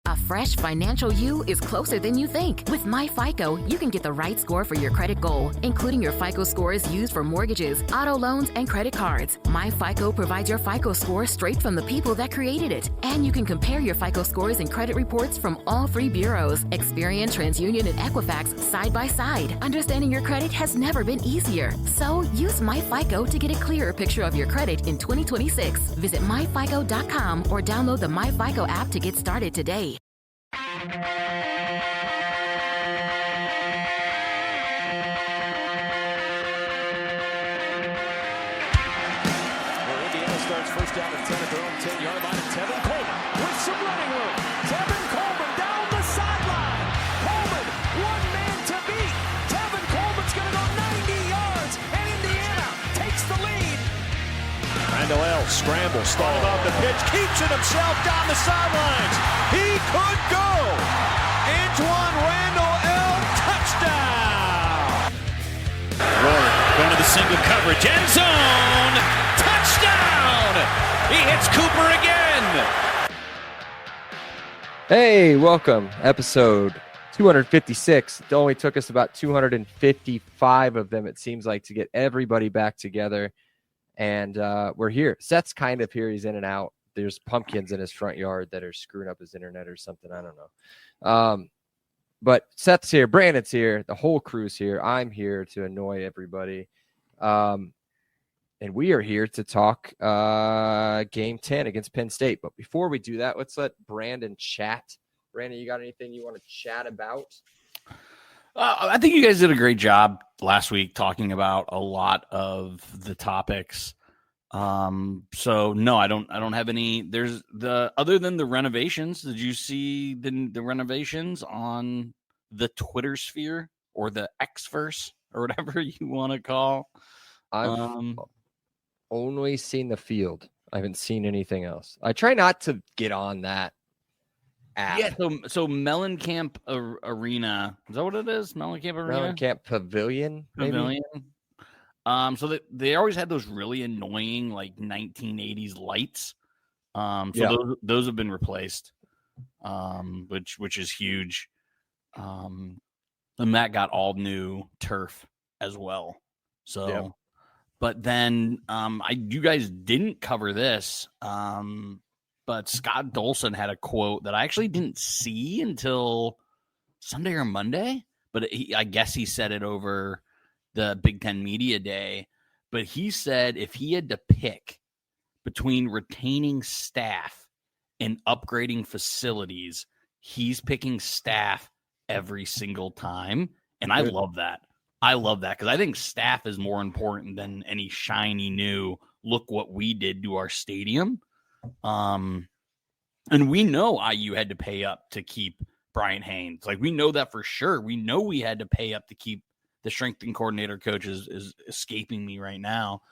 A fresh financial you is closer than you think. With MyFICO, you can get the right score for your credit goal, including your FICO scores used for mortgages, auto loans, and credit cards. MyFICO provides your FICO score straight from the people that created it. And you can compare your FICO scores and credit reports from all three bureaus, Experian, TransUnion, and Equifax, side by side. Understanding your credit has never been easier. So use MyFICO to get a clearer picture of your credit in 2026. Visit myfico.com or download the MyFICO app to get started today. Starts first down at 10 at their own 10-yard line. Tevin Coleman with some running room. Tevin Coleman down the sideline. Coleman, one man to beat. Tevin Coleman's going to go 90 yards, and Indiana takes the lead. Randall L. scrambles, started off the pitch, keeps it himself down the sidelines. He could go. Antoine Randall L. touchdown. Rourke going to the single coverage, end zone. Touchdown! He hits Cooper again. Hey, welcome. Episode 256. It only took us about 255 of them, it seems like, to get everybody back together. And we're here. Seth's kind of here. He's in and out. There's pumpkins in his front yard that are screwing up his internet or something. I don't know. But Seth's here. Brandon's here. The whole crew's here. I'm here to annoy everybody. And we are here to talk Game 10 against Penn State. But before we do that, let's let Brandon chat. Brandon, you got anything you want to chat about? I think you guys did a great job last week talking about a lot of the topics. So no, I don't have any. There's other than the renovations. Did you see the renovations on the Twitter sphere or the Xverse or whatever you want to call? I've only seen the field. I haven't seen anything else. I try not to get on that app. Yeah, so Mellencamp Arena. Is that what it is? Mellencamp Arena? Mellencamp Pavilion, maybe? Pavilion. So they always had those really annoying, like, 1980s lights. Those have been replaced, which is huge. And that got all new turf as well. So... yeah. But then you guys didn't cover this, but Scott Dolson had a quote that I actually didn't see until Sunday or Monday. But I guess he said it over the Big Ten Media Day. But he said if he had to pick between retaining staff and upgrading facilities, he's picking staff every single time. And I love that. I love that because I think staff is more important than any shiny new look what we did to our stadium. And we know IU had to pay up to keep Brian Haynes. Like, we know that for sure. We know we had to pay up to keep the strength and coordinator coach is escaping me right now.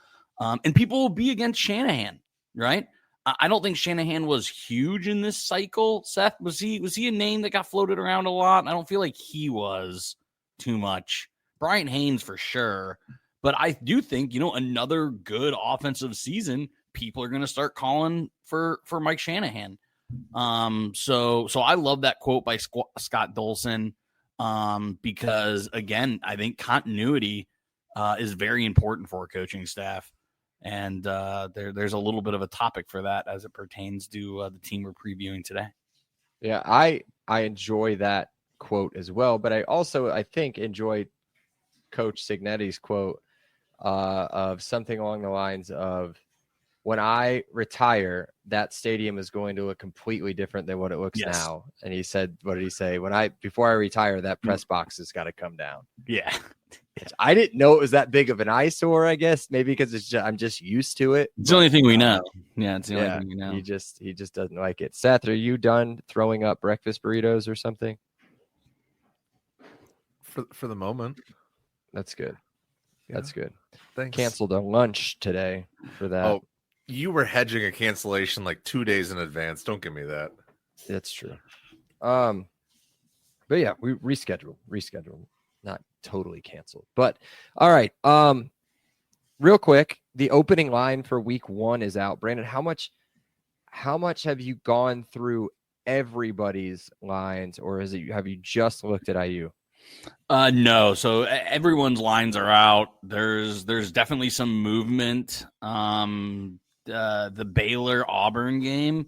And people will be against Shanahan, right? I don't think Shanahan was huge in this cycle. Seth, was he a name that got floated around a lot? I don't feel like he was too much. Brian Haynes for sure, but I do think, another good offensive season, people are going to start calling for Mike Shanahan. So I love that quote by Scott Dolson, because again, I think continuity is very important for a coaching staff, and there's a little bit of a topic for that as it pertains to the team we're previewing today. Yeah, I enjoy that quote as well, but I think enjoy Coach Signetti's quote of something along the lines of, when I retire, that stadium is going to look completely different than what it looks now. And he said, what did he say? Before I retire, that press box has got to come down. Yeah. I didn't know it was that big of an eyesore, I guess. Maybe because I'm just used to it. It's the only thing we know. Yeah, it's the only thing we know. He just doesn't like it. Seth, are you done throwing up breakfast burritos or something? For the moment. That's good. That's good. Thanks. Canceled a lunch today for that. Oh, you were hedging a cancellation like 2 days in advance. Don't give me that. That's true. But yeah, we rescheduled. Not totally canceled. But all right. Real quick, the opening line for week 1 is out. Brandon, how much have you gone through everybody's lines, or have you just looked at IU? No. So everyone's lines are out. There's definitely some movement. The Baylor Auburn game,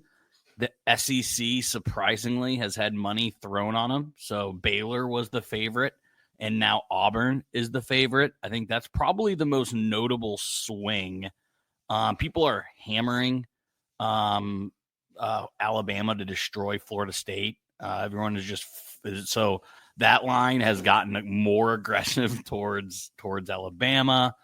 the SEC surprisingly has had money thrown on them. So Baylor was the favorite, and now Auburn is the favorite. I think that's probably the most notable swing. People are hammering Alabama to destroy Florida State. Everyone is just so that line has gotten more aggressive towards Alabama.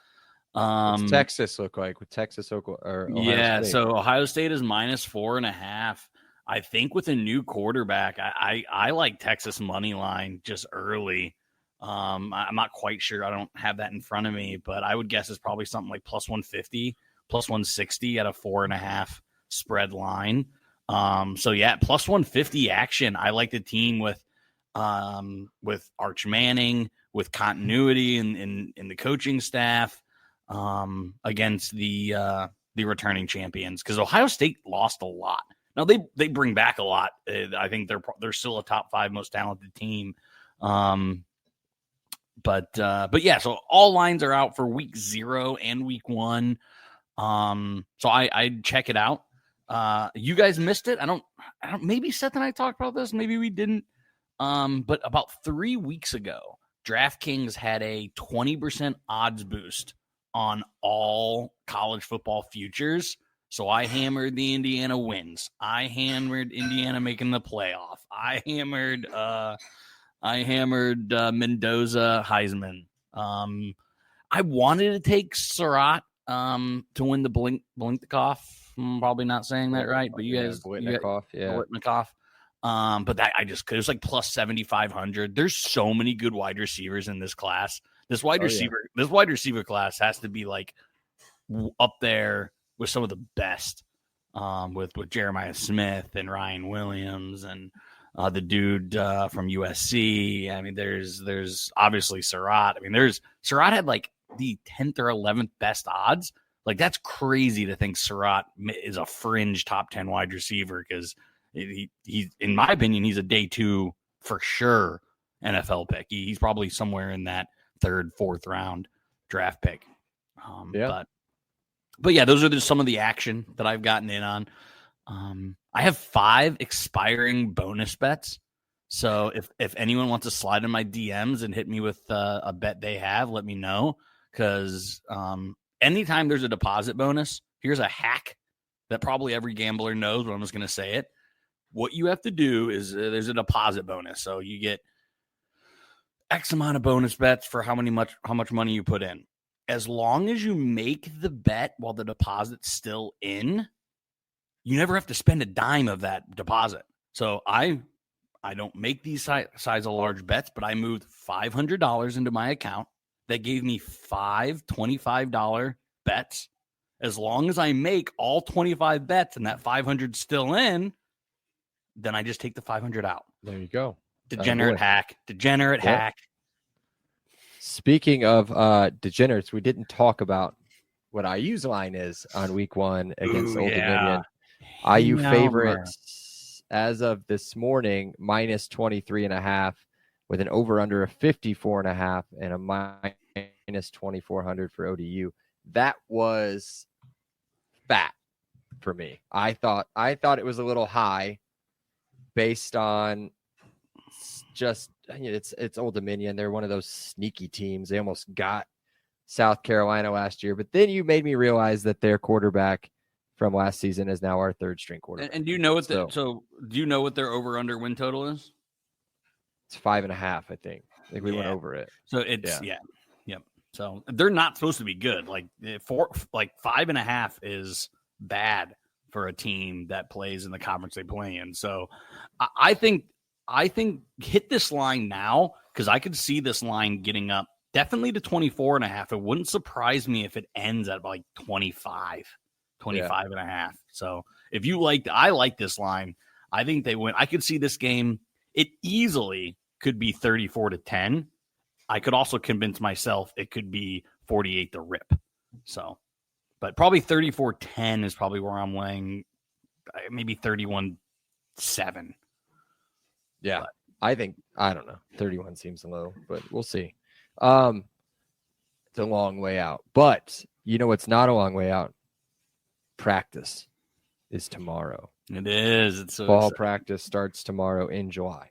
What's Texas look like with Texas, Oklahoma, or Ohio State? So Ohio State is -4.5. I think with a new quarterback, I like Texas money line just early. I'm not quite sure. I don't have that in front of me, but I would guess it's probably something like +150, +160 at a 4.5 spread line. So yeah, +150 action. I like the team with Arch Manning, with continuity in the coaching staff, against the returning champions, because Ohio State lost a lot. Now they bring back a lot. I think they're still a top 5 most talented team. But yeah, so all lines are out for week 0 and week 1. So I'd check it out. You guys missed it. I don't maybe Seth and I talked about this, maybe we didn't. But about 3 weeks ago, DraftKings had a 20% odds boost on all college football futures. So I hammered the Indiana wins. I hammered Indiana making the playoff. I hammered Mendoza Heisman. I wanted to take Surratt to win the Blinkikoff. I'm probably not saying that right, but you guys, Blitnikoff. But that it was like +7,500. There's so many good wide receivers in this class. This wide receiver class has to be like up there with some of the best. With Jeremiah Smith and Ryan Williams and the dude from USC. I mean, there's obviously Surratt. I mean, Surratt had like the 10th or 11th best odds. Like, that's crazy to think Surratt is a fringe top 10 wide receiver, because he in my opinion, he's a day 2 for sure NFL pick. He's probably somewhere in that 3rd, 4th round draft pick. But yeah, those are just some of the action that I've gotten in on. I have 5 expiring bonus bets. So if anyone wants to slide in my DMs and hit me with a bet they have, let me know. Because anytime there's a deposit bonus, here's a hack that probably every gambler knows, but I'm just going to say it. What you have to do is there's a deposit bonus. So you get X amount of bonus bets for how much money you put in. As long as you make the bet while the deposit's still in, you never have to spend a dime of that deposit. So I don't make these size of large bets, but I moved $500 into my account. That gave me 5 $25 bets. As long as I make all 25 bets and that 500's still in, then I just take the 500 out. There you go. Degenerate hack. Speaking of degenerates, we didn't talk about what IU's line is on week 1 against Old Dominion. IU favorites as of this morning, -23.5, with an over-under of 54.5 and a -2,400 for ODU. That was fat for me. I thought it was a little high based on just, it's Old Dominion. They're one of those sneaky teams. They almost got South Carolina last year, but then you made me realize that their quarterback from last season is now our 3rd string quarterback. And do you know what do you know what their over under win total is? It's 5.5, I think. We went over it. So it's yep. So they're not supposed to be good. Like 5.5 is bad for a team that plays in the conference they play in. So I think hit this line now, because I could see this line getting up definitely to 24.5. It wouldn't surprise me if it ends at like 25 and a half. So if you I like this line. I think they win. I could see this game. It easily could be 34-10. I could also convince myself it could be 48 to rip. So, but probably 34-10 is probably where I'm laying. Maybe 31-7 Yeah. But I don't know. 31 seems low, but we'll see. It's a long way out. But you know what's not a long way out? Practice is tomorrow. It is. It's so Fall exciting. practice starts tomorrow in July.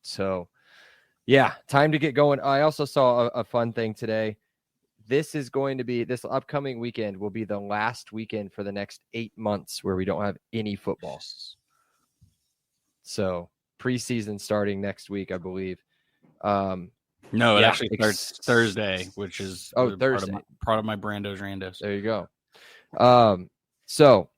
So, yeah, time to get going. I also saw a fun thing today. This upcoming weekend will be the last weekend for the next 8 months where we don't have any football. So preseason starting next week, I believe. No, it actually starts Thursday, which is Thursday. Part of my Brandos Randos. There you go. So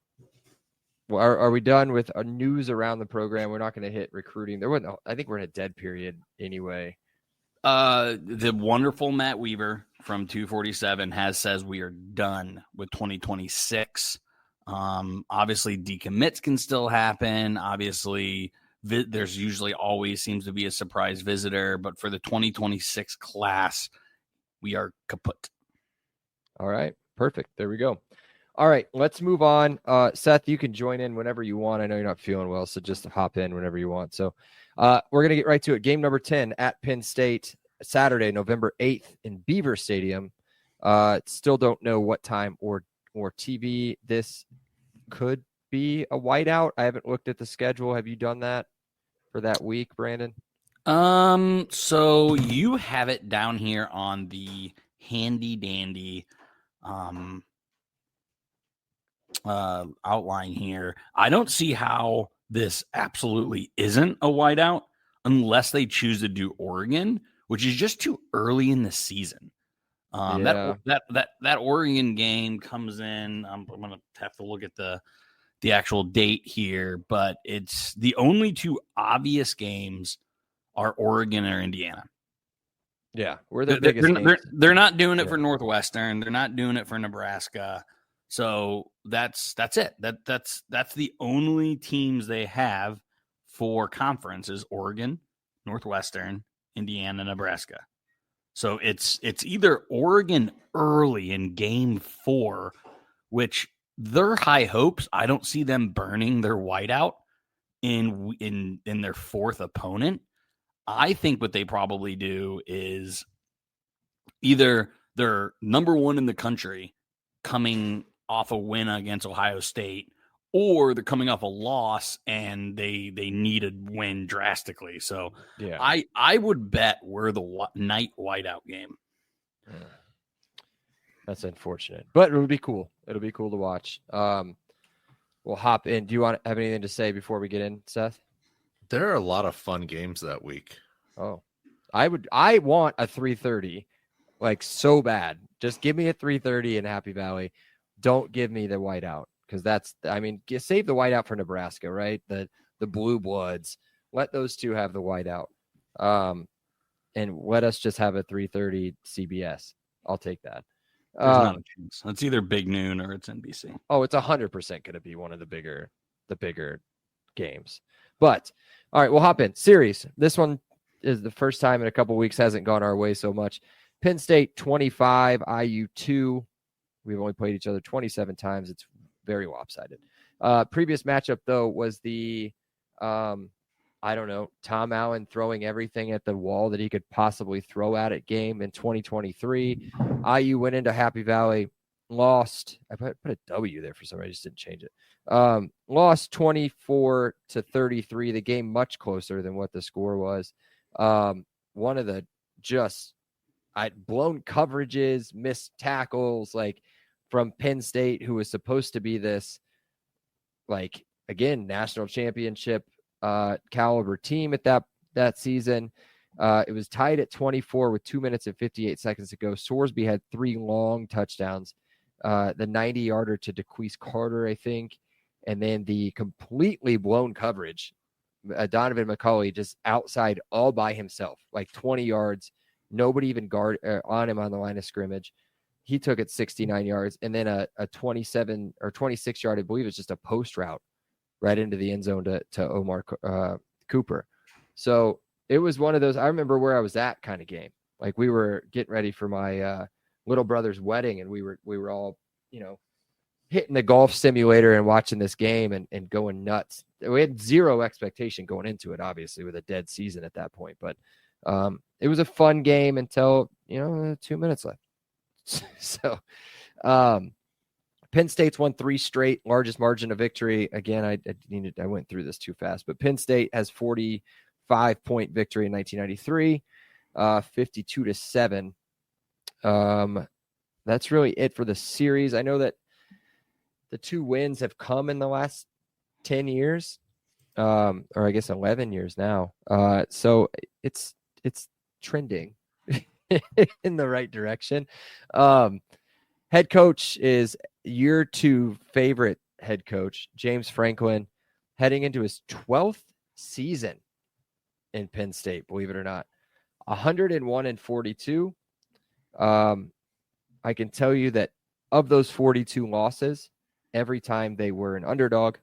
are we done with our news around the program? We're not going to hit recruiting. I think we're in a dead period anyway. The wonderful Matt Weaver from 247 says we are done with 2026. Obviously decommits can still happen. Obviously there's usually always seems to be a surprise visitor, but for the 2026 class, we are kaput. All right. Perfect. There we go. All right, let's move on. Seth, you can join in whenever you want. I know you're not feeling well, so just hop in whenever you want. So we're going to get right to it. Game number 10 at Penn State, Saturday, November 8th in Beaver Stadium. Still don't know what time or TV this could be a whiteout. I haven't looked at the schedule. Have you done that for that week, Brandon? So you have it down here on the handy dandy outline here. I don't see how this absolutely isn't a whiteout unless they choose to do Oregon, which is just too early in the season. That Oregon game comes in. I'm gonna have to look at the actual date here, but it's the only two obvious games are Oregon or Indiana. Yeah, we're the biggest. They're not doing it for Northwestern. They're not doing it for Nebraska. So that's it. That's the only teams they have for conference is Oregon, Northwestern, Indiana, Nebraska. So it's either Oregon early in game 4, which their high hopes, I don't see them burning their whiteout in their fourth opponent. I think what they probably do is either they're number 1 in the country coming off a win against Ohio State, or they're coming off a loss and they need a win drastically. So yeah, I would bet we're the night whiteout game. That's unfortunate, but it would be cool. It'll be cool to watch. We'll hop in. Do you want to have anything to say before we get in, Seth? There are a lot of fun games that week. Oh, I want a 3:30, like so bad. Just give me a 3:30 in Happy Valley. Don't give me the whiteout, because save the whiteout for Nebraska, right? The Blue Bloods. Let those two have the whiteout. And let us just have a 3:30 CBS. I'll take that. There's not a chance. It's either Big Noon or it's NBC. Oh, it's 100% going to be one of the bigger games. But all right, we'll hop in. Series. This one is the first time in a couple weeks, hasn't gone our way so much. Penn State 25, IU 2. We've only played each other 27 times. It's very lopsided. Previous matchup, though, was the, Tom Allen throwing everything at the wall that he could possibly throw at it game in 2023. IU went into Happy Valley, lost. I put a W there for some reason. I just didn't change it. Lost 24-33. The game much closer than what the score was. One of the blown coverages, missed tackles, like from Penn State, who was supposed to be this, like, again, national championship caliber team at that season. It was tied at 24 with 2 minutes and 58 seconds to go. Sorsby had 3 long touchdowns, the 90-yarder to DeQuise Carter, I think, and then the completely blown coverage. Donovan McCulley just outside all by himself, like 20 yards. Nobody even guard on him on the line of scrimmage. He took it 69 yards, and then a 27 or 26 yard, I believe it's just a post route right into the end zone to Omar Cooper. So it was one of those, I remember where I was at kind of game. Like, we were getting ready for my little brother's wedding, and we were all, hitting the golf simulator and watching this game and going nuts. We had zero expectation going into it, obviously, with a dead season at that point. But it was a fun game until, 2 minutes left. So Penn State's won 3 straight, largest margin of victory. Again, I went through this too fast, but Penn State has 45-point victory in 1993, 52-7. That's really it for the series. I know that the 2 wins have come in the last 10 years, or I guess 11 years now. So it's trending in the right direction. Head coach is year 2 favorite head coach, James Franklin, heading into his 12th season in Penn State, believe it or not. 101-42. I can tell you that of those 42 losses, every time they were an underdog,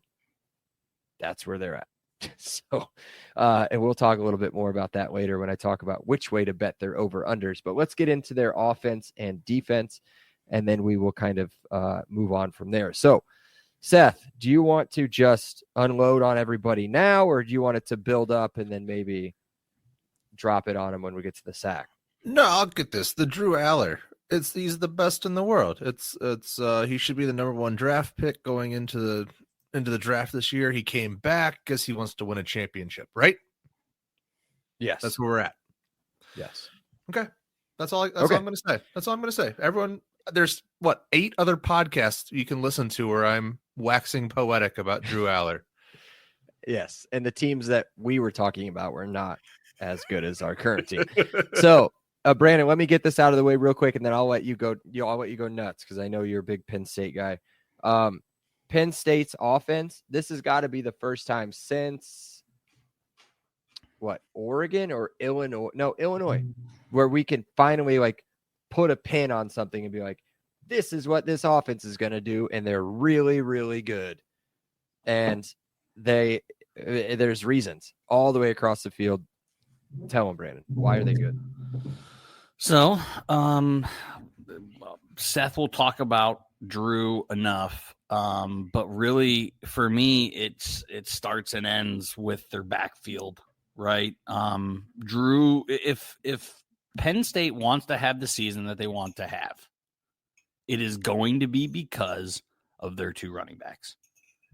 that's where they're at. So, and we'll talk a little bit more about that later when I talk about which way to bet their over-unders. But let's get into their offense and defense, and then we will kind of move on from there. So, Seth, do you want to just unload on everybody now, or do you want it to build up and then maybe drop it on them when we get to the sack? No, I'll get this. The Drew Aller. He's the best in the world. He should be the number 1 draft pick going into the draft this year. He came back because he wants to win a championship, right? Yes. That's where we're at. Yes. Okay. That's all I'm going to say. Everyone, there's 8 other podcasts you can listen to where I'm waxing poetic about Drew Aller. Yes. And the teams that we were talking about were not as good as our current team. So, Brandon, let me get this out of the way real quick, and then I'll let you go. I'll let you go nuts because I know you're a big Penn State guy. Penn State's offense. This has got to be the first time since Oregon or Illinois? No, Illinois, where we can finally put a pin on something and be like, this is what this offense is going to do, and they're really, really good. And there's reasons all the way across the field. Tell them, Brandon, why are they good? So, Seth will talk about Drew enough, but really for me, it starts and ends with their backfield, right? Drew, if Penn State wants to have the season that they want to have, it is going to be because of their 2 running backs.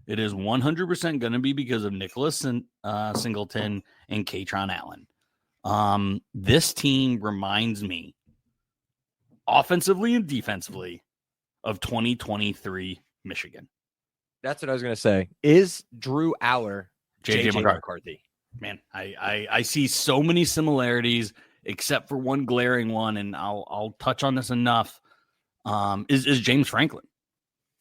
It is 100% going to be because of Nicholas Singleton and Katron Allen. This team reminds me offensively and defensively of 2023 Michigan. That's what I was going to say. Is Drew Aller JJ McCarthy? Man, I see so many similarities except for one glaring one, and I'll touch on this enough. Is James Franklin.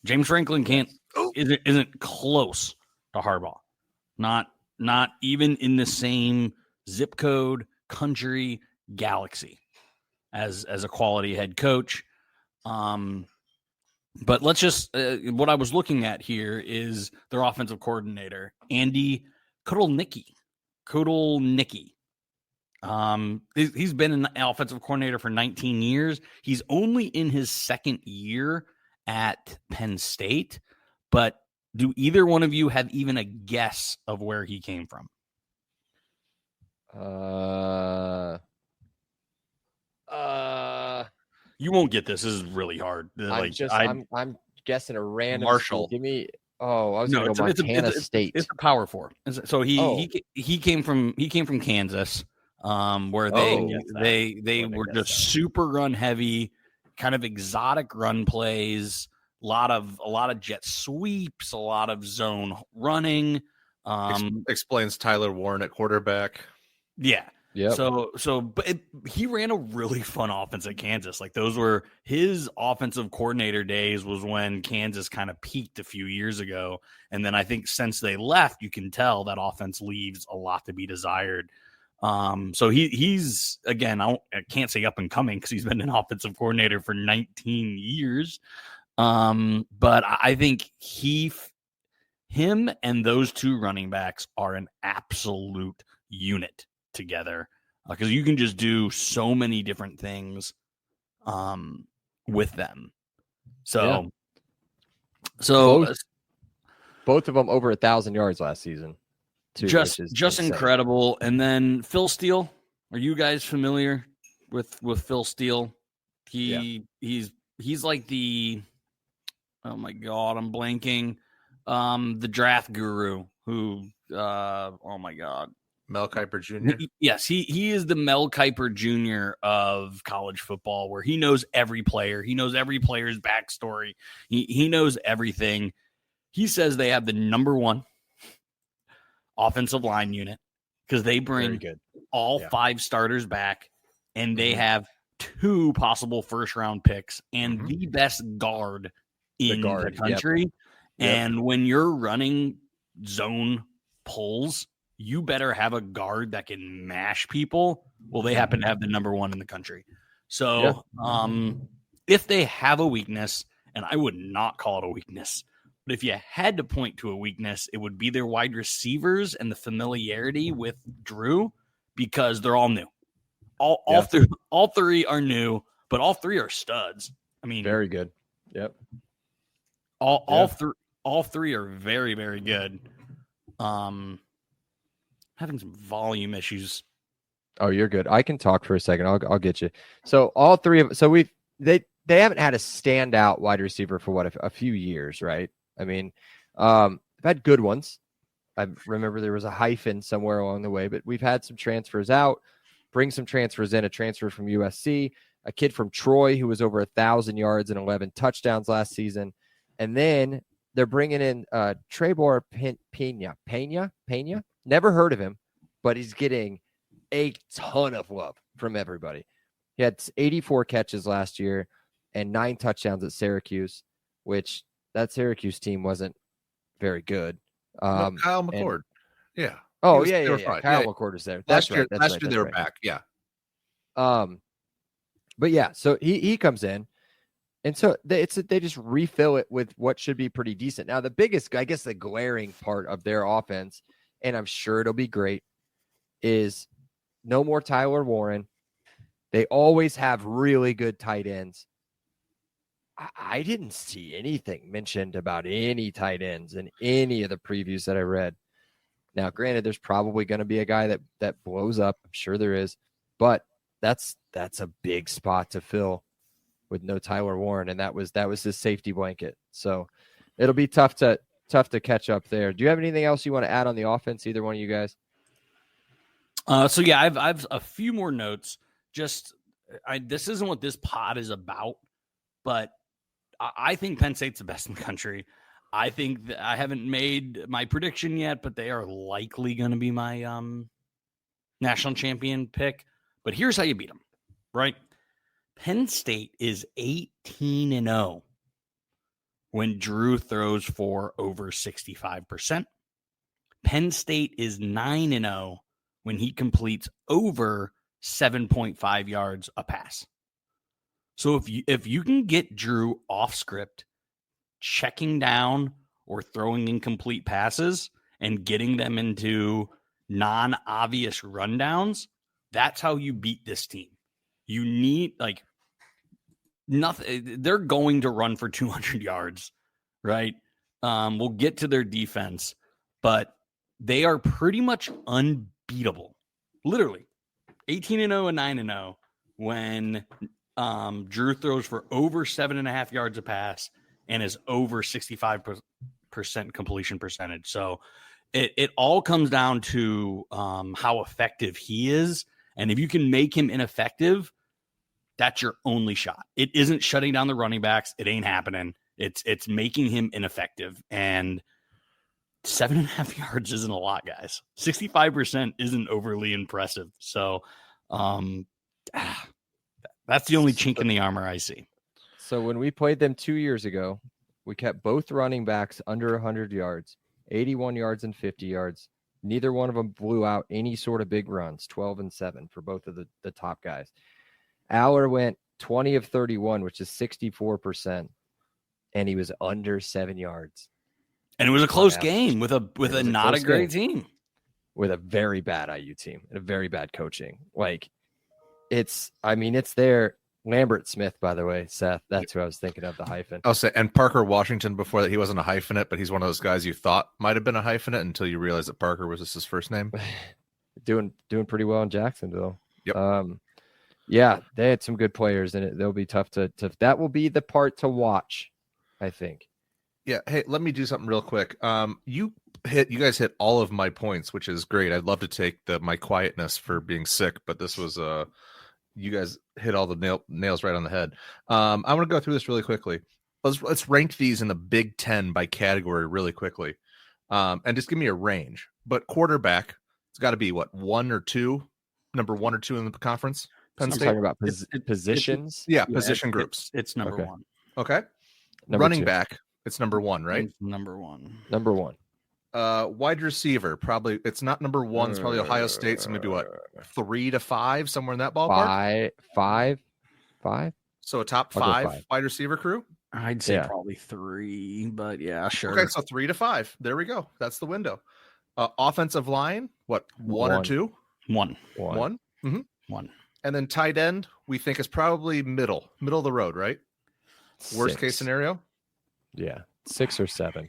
James Franklin isn't close to Harbaugh. Not even in the same zip code, country, galaxy as a quality head coach. But let's just what I was looking at here is their offensive coordinator, Andy Kotelnicki. He's been an offensive coordinator for 19 years. He's only in his 2nd year at Penn State, but do either one of you have even a guess of where he came from? You won't get this. This is really hard. I'm guessing a random Marshall. Give me. Oh, I was going to go Montana State. It's a Power 4. So he came from Kansas, where they were just super run heavy, kind of exotic run plays, a lot of jet sweeps, a lot of zone running. Explains Tyler Warren at quarterback. Yeah. Yeah. But he ran a really fun offense at Kansas. Those were his offensive coordinator days, was when Kansas kind of peaked a few years ago. And then I think since they left, you can tell that offense leaves a lot to be desired. So he's again, I can't say up and coming because he's been an offensive coordinator for 19 years. But I think him and those 2 running backs are an absolute unit together, because you can just do so many different things with them. So So both of them over 1,000 yards last season, too. Just insane. Incredible. And then Phil Steele. Are you guys familiar with Phil Steele? He's like the, oh my God, I'm blanking. The draft guru who, oh my God. Mel Kiper Jr. Yes, he is the Mel Kiper Jr. of college football, where he knows every player. He knows every player's backstory. He knows everything. He says they have the number one offensive line unit because they bring all 5 starters back, and they have 2 possible first-round picks and the best guard in the country. Yep. And when you're running zone pulls, you better have a guard that can mash people. Well, they happen to have the number one in the country. So if they have a weakness, and I would not call it a weakness, but if you had to point to a weakness, it would be their wide receivers and the familiarity with Drew, because they're all new. All 3 are new, but all 3 are studs. I mean, very good. Yep. All 3 are very, very good. Having some volume issues. Oh, you're good. I can talk for a second. I'll get you. So all 3 of so they haven't had a standout wide receiver for a few years, right? I mean, I've had good ones. I remember there was a hyphen somewhere along the way, but we've had some transfers out, bring some transfers in, a transfer from USC, a kid from Troy who was over 1,000 yards and 11 touchdowns last season. And then they're bringing in Trebor Pena. Never heard of him, but he's getting a ton of love from everybody. He had 84 catches last year and 9 touchdowns at Syracuse, which that Syracuse team wasn't very good. Kyle McCord. Yeah. Kyle McCord is there. That's right. Last year they were back. Yeah. But yeah, so he comes in, and so they just refill it with what should be pretty decent. Now, the biggest, I guess, the glaring part of their offense, and I'm sure it'll be great, is no more Tyler Warren. They always have really good tight ends. I didn't see anything mentioned about any tight ends in any of the previews that I read. Now, granted, there's probably going to be a guy that blows up. I'm sure there is, but that's a big spot to fill with no Tyler Warren, and that was his safety blanket. So it'll be tough to catch up there. Do you have anything else you want to add on the offense, either one of you guys? So yeah, I've a few more notes. This isn't what this pod is about, but I think Penn State's the best in the country. I think that I haven't made my prediction yet, but they are likely going to be my national champion pick. But here's how you beat them, right? Penn State is 18-0 when Drew throws for over 65%. Penn State is 9-0 when he completes over 7.5 yards a pass. So if you can get Drew off script, checking down or throwing incomplete passes and getting them into non-obvious rundowns, that's how you beat this team. You need nothing. They're going to run for 200 yards, right? We'll get to their defense, but they are pretty much unbeatable. Literally 18-0 and 9-0 when Drew throws for over 7.5 yards a pass and is over 65% completion percentage. So it all comes down to how effective he is. And if you can make him ineffective, that's your only shot. It isn't shutting down the running backs. It ain't happening. It's making him ineffective. And 7.5 yards isn't a lot, guys. 65% isn't overly impressive. So that's the only chink in the armor I see. So when we played them 2 years ago, we kept both running backs under 100 yards, 81 yards and 50 yards. Neither one of them blew out any sort of big runs, 12-7 for both of the top guys. Aller went 20 of 31, which is 64%, and he was under 7 yards. And it was a close game with a not a great team. With a very bad IU team and a very bad coaching. It's there. Lambert Smith, by the way, Seth. That's who I was thinking of, the hyphen. I'll say, and Parker Washington before that, he wasn't a hyphenate, but he's one of those guys you thought might have been a hyphenate until you realize that Parker was just his first name. Doing pretty well in Jacksonville. Yep. Yeah, they had some good players in it. They'll be tough to that will be the part to watch, I think. Yeah. Hey, let me do something real quick. You guys hit all of my points, which is great. I'd love to take my quietness for being sick, but this was you guys hit all the nails right on the head. I'm going to go through this really quickly. Let's rank these in the Big Ten by category really quickly, and just give me a range. But quarterback, it's got to be what, number one or two in the conference. Penn State. I'm talking about positions. Position groups. It's number one. Okay. Number Running two. back, it's number one, right? It's number one. Number one. Wide receiver, probably it's not number one. It's probably Ohio State. So maybe what, 3 to 5, somewhere in that ballpark. Five. So a top I'll go five five. wide receiver crew. I'd say Yeah. probably 3, but yeah, sure. Okay, so 3 to 5. There we go. That's the window. Offensive line, what, one or One. two? One. One. Mm-hmm. One. And then tight end, we think is probably middle of the road, right? Worst case 6. scenario. Yeah, 6 or 7.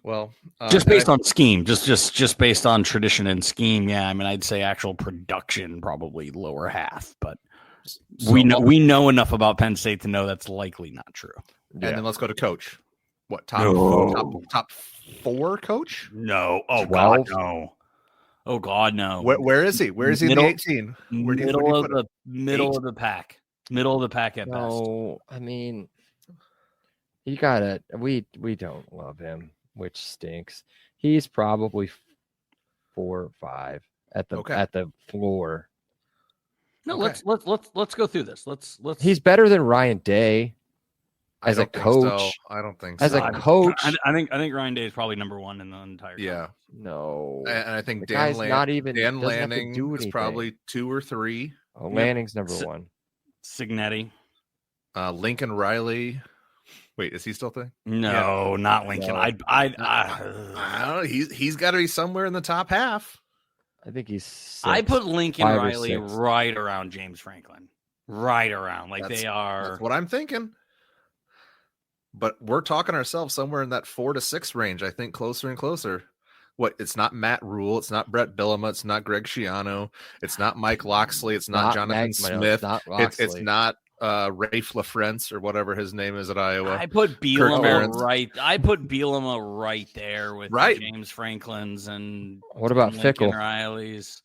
Well, Just based on scheme, just based on tradition and scheme. Yeah, I mean, I'd say actual production probably lower half, but we know enough about Penn State to know that's likely not true. And Yeah. then let's go to coach. What, top No. top 4 coach? No. Oh 12? God, no. Oh God, no. Where is he? Where is he in the 18? Where do you middle put him? middle of the pack. Middle of the pack at best. No, I mean, you gotta. We don't love him, which stinks. He's probably 4 or 5 at the floor. No, Okay. let's go through this. Let's. He's better than Ryan Day as a I don't think so. coach. I don't think As so. a coach, I think Ryan Day is probably number one in the entire. Yeah. no. And I think The Dan, guy's not even Dan doesn't have to Lanning do is anything. probably 2 or 3. Oh, Lanning's number S- 1. Signetti. Lincoln Riley. Wait, is he still there? No, not Lincoln. No. I don't know. He's got to be somewhere in the top half. I think he's 6. I put Lincoln 5 or Riley 6. right around James Franklin. Right around. Like That's- they are. That's what I'm thinking. But we're talking ourselves somewhere in that 4 to 6 range. I think closer and closer. What? It's not Matt Rule. It's not Brett Bielema. It's not Greg Schiano. It's not Mike Loxley. It's not Jonathan Smith. It's not Rafe LaFrance or whatever his name is at Iowa. I put Ferentz. Bielema right. I put Bielema right there with Right. James Franklin's and What about Lincoln Fickle? Riley's.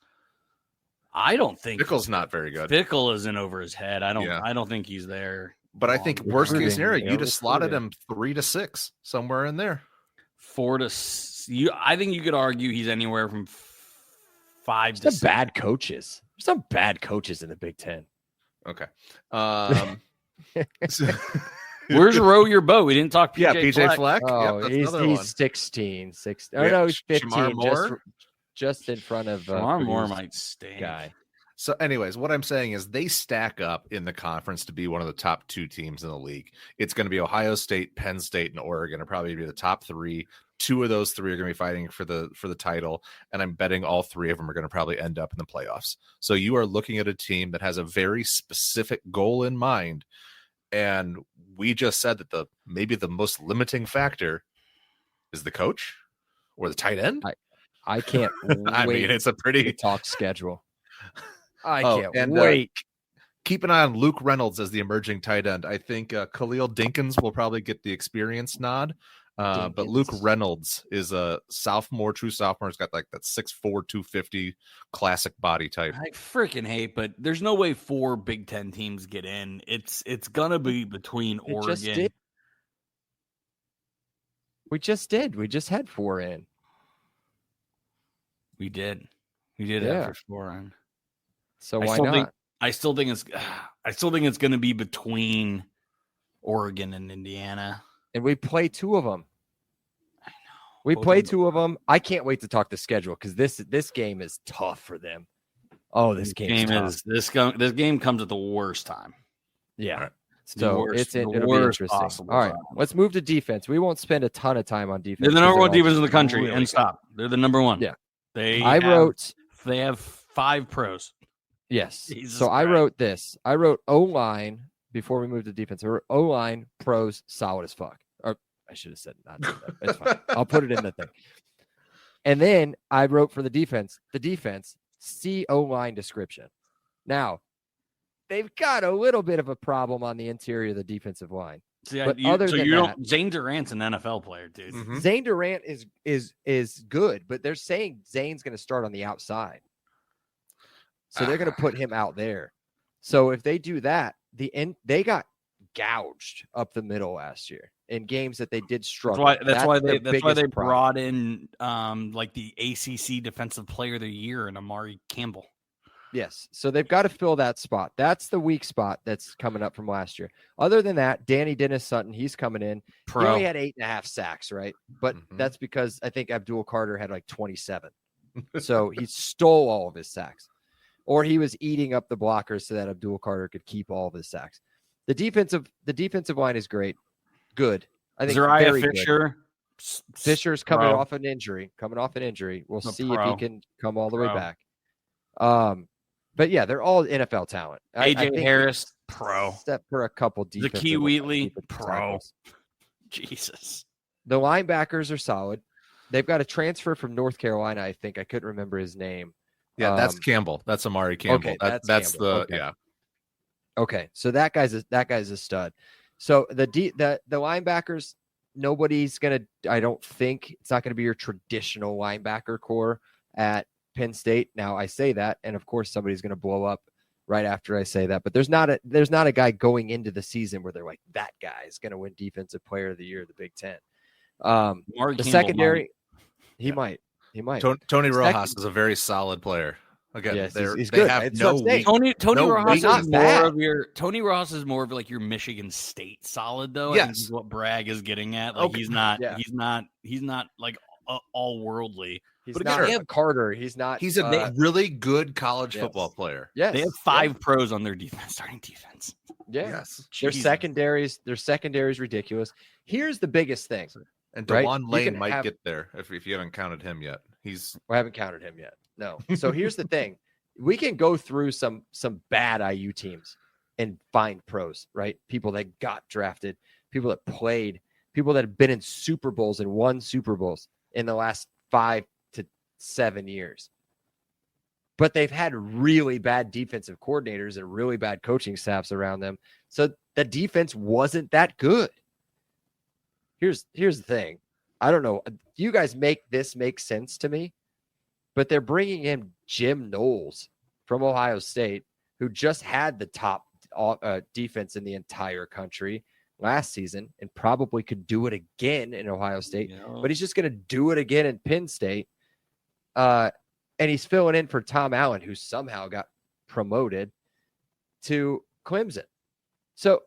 I don't think Fickle's not very good. Fickle is in over his head. I don't. Yeah. I don't think he's there. But I think Recruiting, worst case scenario, yeah, you just slotted recruiting. him 3 to 6, somewhere in there. 4 to you. I think you could argue he's anywhere from 5 to Some 6. bad coaches. There's some bad coaches in the Big Ten. Okay. Where's row your boat? We didn't talk. PJ Yeah, PJ Fleck. Fleck. Oh, Yep, he's that's another one. 16. Oh, Yeah, no, he's Shamar 15. Moore? Just in front of Shamar Moore Purdue's might stink. guy. So, anyways, what I'm saying is they stack up in the conference to be one of the top 2 teams in the league. It's going to be Ohio State, Penn State, and Oregon are probably be the top 3. 2 of those 3 are going to be fighting for the title, and I'm betting all 3 of them are going to probably end up in the playoffs. So you are looking at a team that has a very specific goal in mind, and we just said that maybe the most limiting factor is the coach or the tight end. I can't I wait mean, it's a to pretty talk schedule. I Oh, can't and, wait. keep an eye on Luke Reynolds as the emerging tight end. I think Khalil Dinkins will probably get the experience nod. But Luke Dinkins. Reynolds is a sophomore, true sophomore. He's got like that 6'4", 250 classic body type. I freaking hate, but there's no way 4 Big Ten teams get in. It's gonna be between It just Oregon. did. We just did. We just had 4 in. We did Yeah. have for 4 in. So I why still not? think- I still think it's going to be between Oregon and Indiana. And we play 2 of them. I know. We Both play of them- 2 of them. I can't wait to talk the schedule because this game is tough for them. Oh, this game is tough. This game comes at the worst time. Yeah. All right. The So worst- it'll the be worst interesting. possible All right, time. let's move to defense. We won't spend a ton of time on defense. They're the 'cause number one all defense in the country, really and good. stop. They're the number one. Yeah. They I have, wrote They have 5 pros. Yes. Jesus So I Christ. wrote this. I wrote O-line before we moved to defense. I wrote O-line pros solid as fuck. Or I should have said not that. It's fine. I'll put it in the thing. And then I wrote for the defense, C O-line description. Now, they've got a little bit of a problem on the interior of the defensive line. See, But other than that, Zane Durant's an NFL player, dude. Mhm. Zane Durant is good, but they're saying Zane's going to start on the outside. So they're going to put him out there. So if they do that, they got gouged up the middle last year in games that they did struggle. That's why they problem. brought in like the ACC Defensive Player of the Year and Amari Campbell. Yes. So they've got to fill that spot. That's the weak spot that's coming up from last year. Other than that, Danny Dennis Sutton, he's coming in. He only had 8.5 sacks, right? But that's because I think Abdul Carter had like 27. So he stole all of his sacks. Or he was eating up the blockers so that Abdul Carter could keep all of his sacks. The defensive line is great. Good. I think Zariah Fisher. Good. Fisher's coming off an injury. We'll see if he can come all the way back. But yeah, they're all NFL talent. AJ Harris, pro. Except for a couple defensive. Zakee Wheatley, pro. Tackles. Jesus. The linebackers are solid. They've got a transfer from North Carolina, I think. I couldn't remember his name. Yeah, that's Campbell. That's Amari Campbell. Okay, that's Campbell. the okay. yeah. Okay, so that guy's a stud. So the linebackers, nobody's gonna. I don't think it's not gonna be your traditional linebacker core at Penn State. Now I say that, and of course somebody's gonna blow up right after I say that. But there's not a guy going into the season where they're like, that guy is gonna win Defensive Player of the Year of the Big Ten. The secondary, he might. Tony Rojas is a very solid player. Again, yes, he's they good. have It's no what I'm saying. weak. Tony No, Rojas not is bad. Tony Rojas is more of like your Michigan State solid though. I think Yes. is what Bragg is getting at. Like Okay. he's not Yeah. he's not like all worldly. He's But not again, a Carter. He's not. He's a really good college football player. Yes, they have 5 pros on their defense, starting defense. Yeah. Yes. Their Jesus. secondary's ridiculous. Here's the biggest thing. And Right? DeJuan You Lane can might have- get there if you haven't counted him yet. We haven't counted him yet. No. So here's the thing. We can go through some bad IU teams and find pros, right? People that got drafted, people that played, people that have been in Super Bowls and won Super Bowls in the last 5 to 7 years. But they've had really bad defensive coordinators and really bad coaching staffs around them. So the defense wasn't that good. Here's the thing. I don't know. You guys make this make sense to me, but they're bringing in Jim Knowles from Ohio State, who just had the top defense in the entire country last season and probably could do it again in Ohio State, but he's just going to do it again in Penn State. And he's filling in for Tom Allen, who somehow got promoted to Clemson. So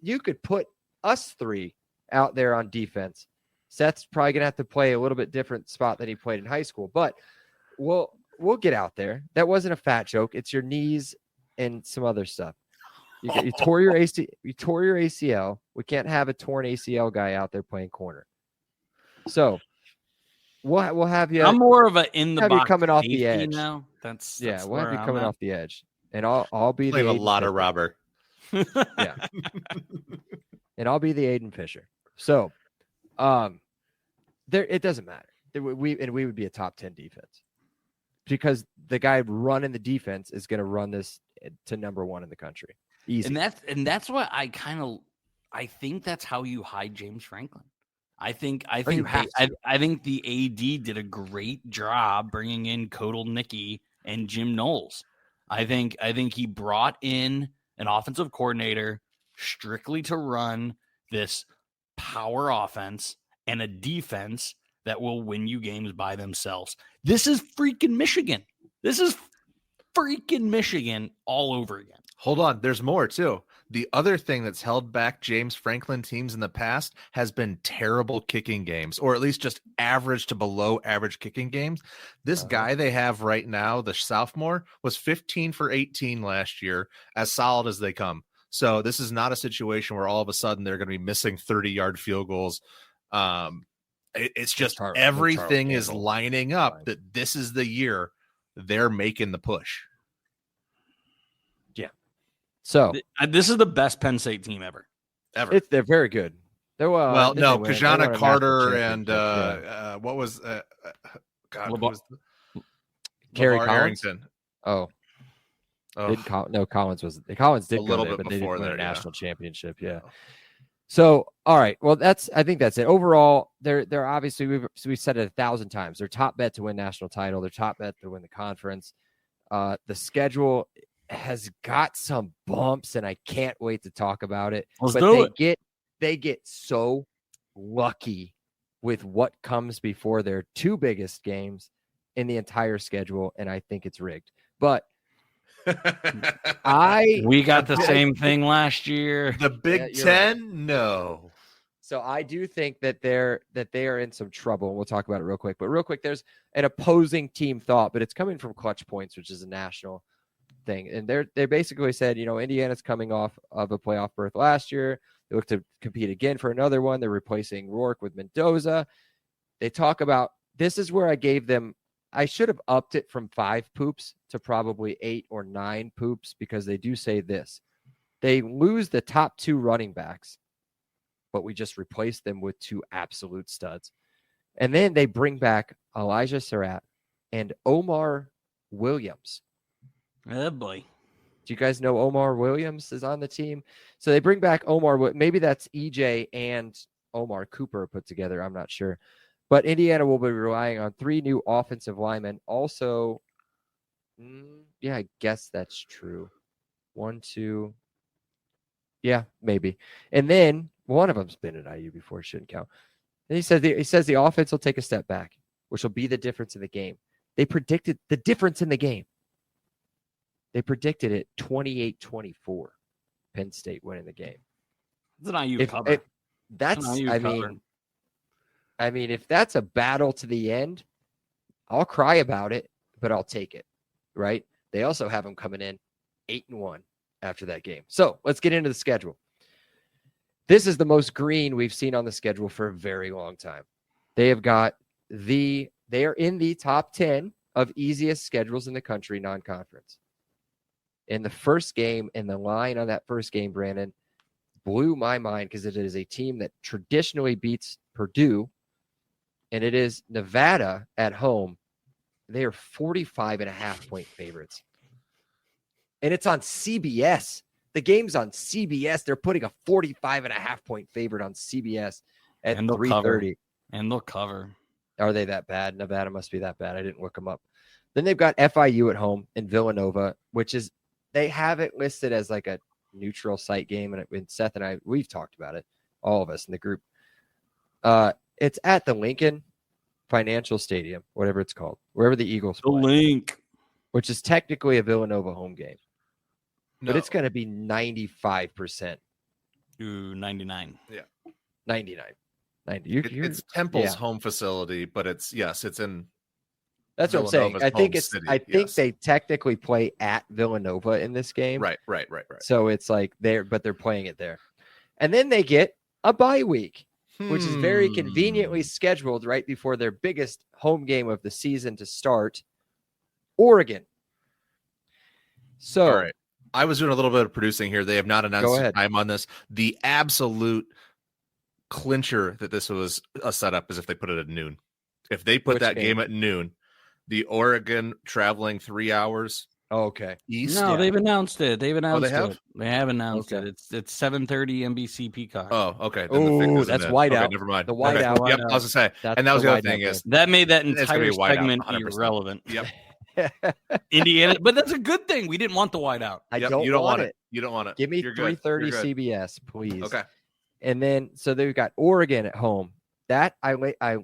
you could put us 3 out there on defense. Seth's probably going to have to play a little bit different spot than he played in high school, but we'll get out there. That wasn't a fat joke. It's your knees and some other stuff. You tore your ACL. We can't have a torn ACL guy out there playing corner. So we'll have you. I'm more of a in the have you box coming off the safety edge now. That's we'll have where you I'm coming at. off the edge, and I'll be Played the a Aiden lot of Fisher. Robert. Yeah, and I'll be the Aiden Fisher. So, it doesn't matter. We would be a top 10 defense because the guy running the defense is going to run this to number 1 in the country. Easy. And that's what I think that's how you hide James Franklin. I think the AD did a great job bringing in Kodal Nicky and Jim Knowles. I think he brought in an offensive coordinator strictly to run this power offense and a defense that will win you games by themselves. This is freaking Michigan. This is freaking Michigan all over again. Hold on, there's more too. The other thing that's held back James Franklin teams in the past has been terrible kicking games, or at least just average to below average kicking games. This guy they have right now, the sophomore, was 15 for 18 last year, as solid as they come. So this is not a situation where all of a sudden they're going to be missing 30-yard field goals. It's just everything is lining up that this is the year they're making the push. So This is the best Penn State team ever. they're very good. They're, well, didn't no, they win? They won a Kajana national Carter and championship, what was God? Who LeVar- was Kerry LeVar Collins. Arrington. Oh, Oh, Collins did A go little there, bit but they didn't before win a there, yeah. national championship. Yeah. So, all right. Well, I think that's it. Overall, they're obviously we've said it 1,000 times. They're top bet to win national title. They're top bet to win the conference. The schedule has got some bumps, and I can't wait to talk about it. They get so lucky with what comes before their two biggest games in the entire schedule, and I think it's rigged. But we got the same thing last year. The Big Ten, right. No. So I do think that they are in some trouble. We'll talk about it real quick. But real quick, there's an opposing team thought, but it's coming from Clutch Points, which is a national thing. And they basically said, Indiana's coming off of a playoff berth last year. They look to compete again for another one. They're replacing Rourke with Mendoza. They talk about, this is where I gave them, I should have upped it from 5 poops to probably 8 or 9 poops, because they do say this. They lose the top 2 running backs, but we just replace them with 2 absolute studs. And then they bring back Elijah Surratt and Omar Williams. Oh, boy. Do you guys know Omar Williams is on the team? So they bring back Omar. Maybe that's EJ and Omar Cooper put together. I'm not sure. But Indiana will be relying on 3 new offensive linemen. Also, yeah, I guess that's true. 1, 2. Yeah, maybe. And then one of them's been at IU before. Shouldn't count. And he says the offense will take a step back, which will be the difference in the game. They predicted the difference in the game. They predicted it 28-24. Penn State winning the game. It's an IU cover. I mean, if that's a battle to the end, I'll cry about it, but I'll take it, right? They also have them coming in 8-1 after that game. So let's get into the schedule. This is the most green we've seen on the schedule for a very long time. They are in the top 10 of easiest schedules in the country, non-conference. In the first game, and the line on that first game, Brandon, blew my mind, because it is a team that traditionally beats Purdue, and it is Nevada at home. They are 45.5-point favorites. And it's on CBS. The game's on CBS. They're putting a 45.5-point favorite on CBS at 3:30. And they'll cover. Are they that bad? Nevada must be that bad. I didn't look them up. Then they've got FIU at home in Villanova, which is, they have it listed as like a neutral site game. And Seth and I, we've talked about it, all of us in the group. It's at the Lincoln Financial Stadium, whatever it's called, wherever the Eagles play. The Link. Which is technically a Villanova home game. No. But it's going to be 95%. Ooh, 99. Yeah. 99. 90. It's Temple's home facility, but it's in. That's what I'm saying. I think they technically play at Villanova in this game. Right. So it's like they're playing it there. And then they get a bye week, which is very conveniently scheduled right before their biggest home game of the season to start, Oregon. So, all right. I was doing a little bit of producing here. They have not announced the time on this. The absolute clincher that this was a setup is if they put it at noon. If they put that game at noon, the Oregon traveling 3 hours. Oh, okay. East. No, they've announced it. They have announced okay. it. It's 7:30 NBC Peacock. Oh, okay. Oh, that's whiteout. Okay, never mind. The whiteout. Okay. Yep, I was gonna say. And that was the other thing is that made that entire segment irrelevant. Yep. Indiana, but that's a good thing. We didn't want the whiteout. You don't want it. You don't want it. Give me 3:30 CBS, please. Okay. And then so they've got Oregon at home. That I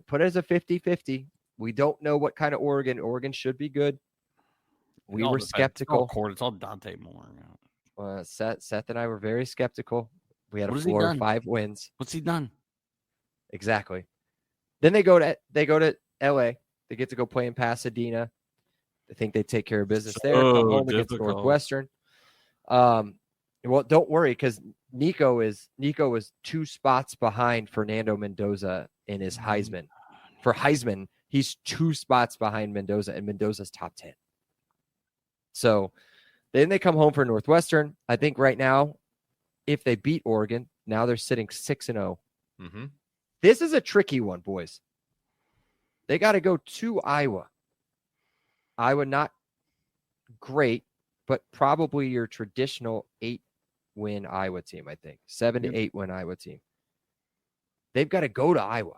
put it as a 50-50. We don't know what kind of Oregon. Oregon should be good. We were skeptical. It's all Dante Moore. Seth and I were very skeptical. We had a floor of 5 wins. What's he done? Exactly. Then they go to LA. They get to go play in Pasadena. I think they take care of business there. Come home against Northwestern. Well, don't worry, because Nico is 2 spots behind Fernando Mendoza in his Heisman. For Heisman, he's 2 spots behind Mendoza, and Mendoza's top 10. So Then they come home for Northwestern. I think right now, if they beat Oregon, now they're sitting 6-0. Mm-hmm. This is a tricky one, boys. They got to go to Iowa. Iowa, not great, but probably your traditional 8-win Iowa team, I think. 7 to 8-win Iowa team. They've got to go to Iowa.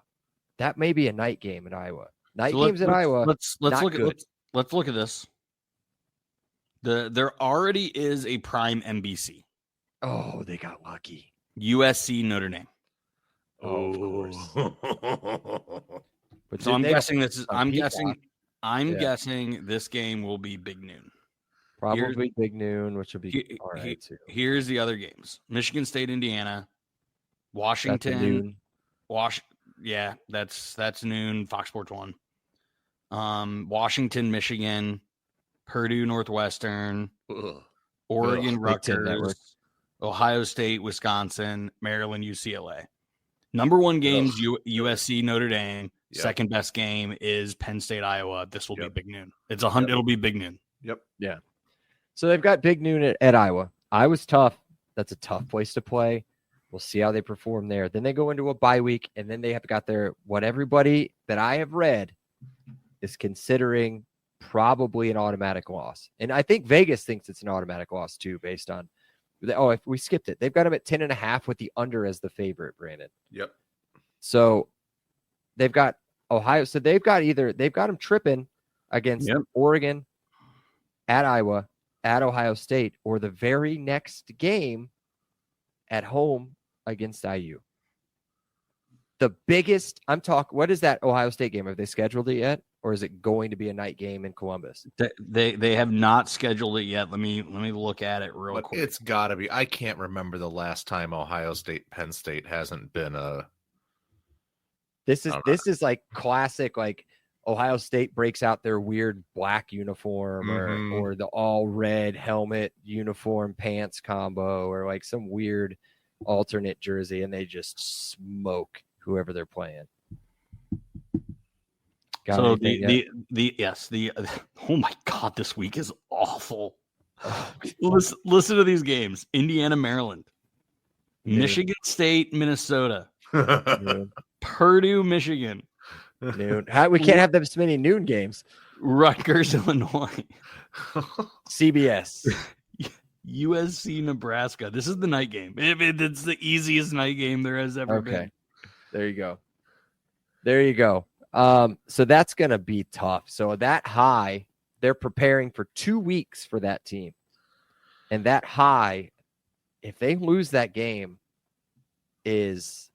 That may be a night game in Iowa. Night games in Iowa. Let's look at this. There already is a prime NBC. Oh, they got lucky. USC Notre Dame. Oh, of course. But So I'm guessing I'm guessing this game will be big noon. Probably big noon, which will be all right too. Here's the other games: Michigan State, Indiana, Washington. That's noon. Fox Sports 1. Washington, Michigan, Purdue, Northwestern, Oregon, Rutgers, Ohio State, Wisconsin, Maryland, UCLA. Number one games, USC, Notre Dame. Yep. Second best game is Penn State, Iowa. This will be big noon. It'll be big noon. Yep. Yeah. So they've got big noon at Iowa. Iowa's tough. That's a tough place to play. We'll see how they perform there. Then they go into a bye week, and then they have got what everybody that I have read is considering probably an automatic loss. And I think Vegas thinks it's an automatic loss too, based on, if we skipped it. They've got them at 10.5 with the under as the favorite, Brandon. Yep. So they've got Ohio. So they've got them tripping against Oregon, at Iowa, at Ohio State, or the very next game at home against IU. The biggest, what is that Ohio State game? Have they scheduled it yet? Or is it going to be a night game in Columbus? They have not scheduled it yet. Let me look at it real quick. It's got to be. I can't remember the last time Ohio State, Penn State hasn't been a. This is like classic, like Ohio State breaks out their weird black uniform or the all red helmet uniform pants combo or like some weird alternate jersey, and they just smoke whoever they're playing. Oh my God, this week is awful. Listen to these games: Indiana, Maryland, Michigan State, Minnesota, Purdue, Michigan. Noon. We can't have them so many noon games. Rutgers, Illinois, CBS, USC, Nebraska. This is the night game. It's the easiest night game there has ever been. There you go. So that's going to be tough. So that high, they're preparing for 2 weeks for that team. And that high, if they lose that game, is,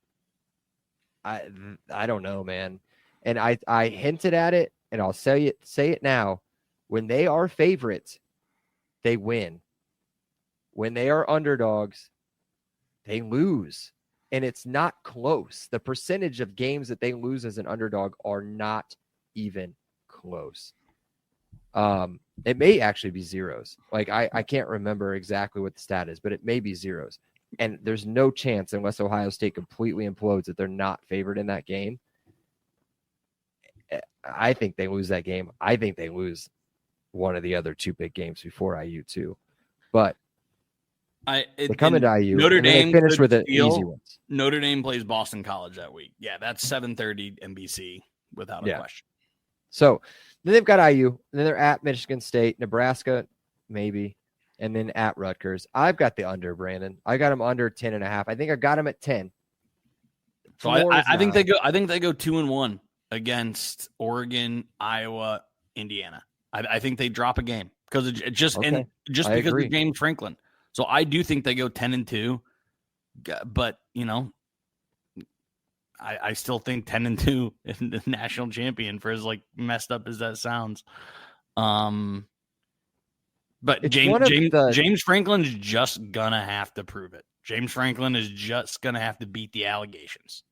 I don't know, man. And I hinted at it, and I'll say it now. When they are favorites, they win. When they are underdogs, they lose. And it's not close. The percentage of games that they lose as an underdog are not even close. It may actually be zeros. Like I can't remember exactly what the stat is, but it may be zeros. And there's no chance, unless Ohio State completely implodes, that they're not favored in that game. I think they lose that game. I think they lose one of the other two big games before IU too. But they come into IU. Notre Dame finish with the easy ones. Notre Dame plays Boston College that week. Yeah, that's 7:30 NBC without a question. So then they've got IU, and then they're at Michigan State, Nebraska, maybe, and then at Rutgers. I've got the under, Brandon. I got them under 10.5. I think I got them at 10. So I think they go. I think they go 2-1 against Oregon, Iowa, Indiana. I think they drop a game because because of James Franklin. So I do think they go 10-2, but I still think 10-2 is the national champion, for as like messed up as that sounds. But James Franklin's just gonna have to prove it. James Franklin is just gonna have to beat the allegations.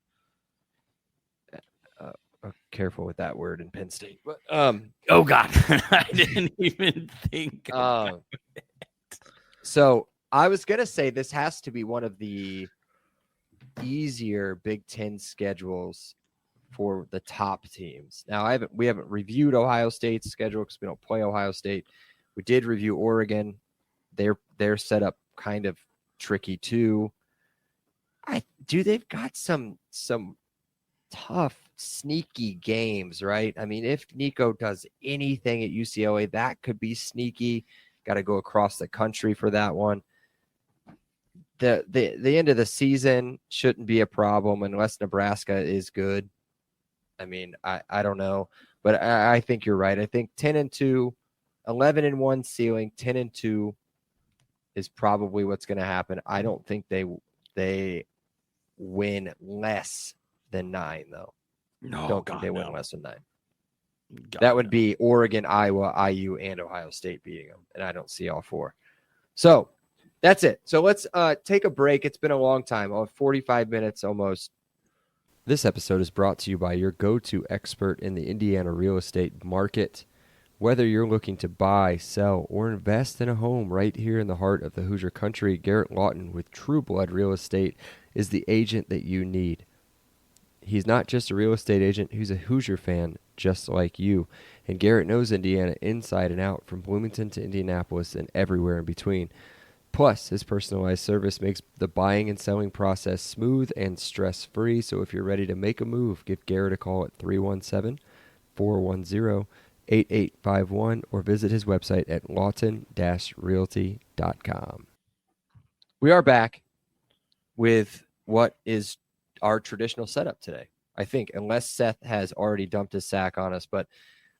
Careful with that word in Penn State. But oh God, I didn't even think. So I was gonna say this has to be one of the easier Big Ten schedules for the top teams. Now we haven't reviewed Ohio State's schedule because we don't play Ohio State. We did review Oregon They're set up kind of tricky too. They've got some tough, sneaky games, right? I mean, if Nico does anything at UCLA, that could be sneaky. Got to go across the country for that one. The end of the season shouldn't be a problem unless Nebraska is good. I mean, I don't know, but I think you're right. I think 10-2, 11-1 ceiling, 10-2 is probably what's going to happen. I don't think they win less than 9, though. No, don't God, think they win no. less than 9. God, That would no. be Oregon, Iowa, IU, and Ohio State beating them, and I don't see all 4. So that's it. So let's take a break. It's been a long time, 45 minutes almost. This episode is brought to you by your go-to expert in the Indiana real estate market. Whether you're looking to buy, sell, or invest in a home right here in the heart of the Hoosier country, Garrett Lawton with True Blood Real Estate is the agent that you need. He's not just a real estate agent, he's a Hoosier fan just like you. And Garrett knows Indiana inside and out, from Bloomington to Indianapolis and everywhere in between. Plus, his personalized service makes the buying and selling process smooth and stress-free. So if you're ready to make a move, give Garrett a call at 317-410-8851 or visit his website at lawton-realty.com. We are back with what is our traditional setup today, I think, unless Seth has already dumped his sack on us. But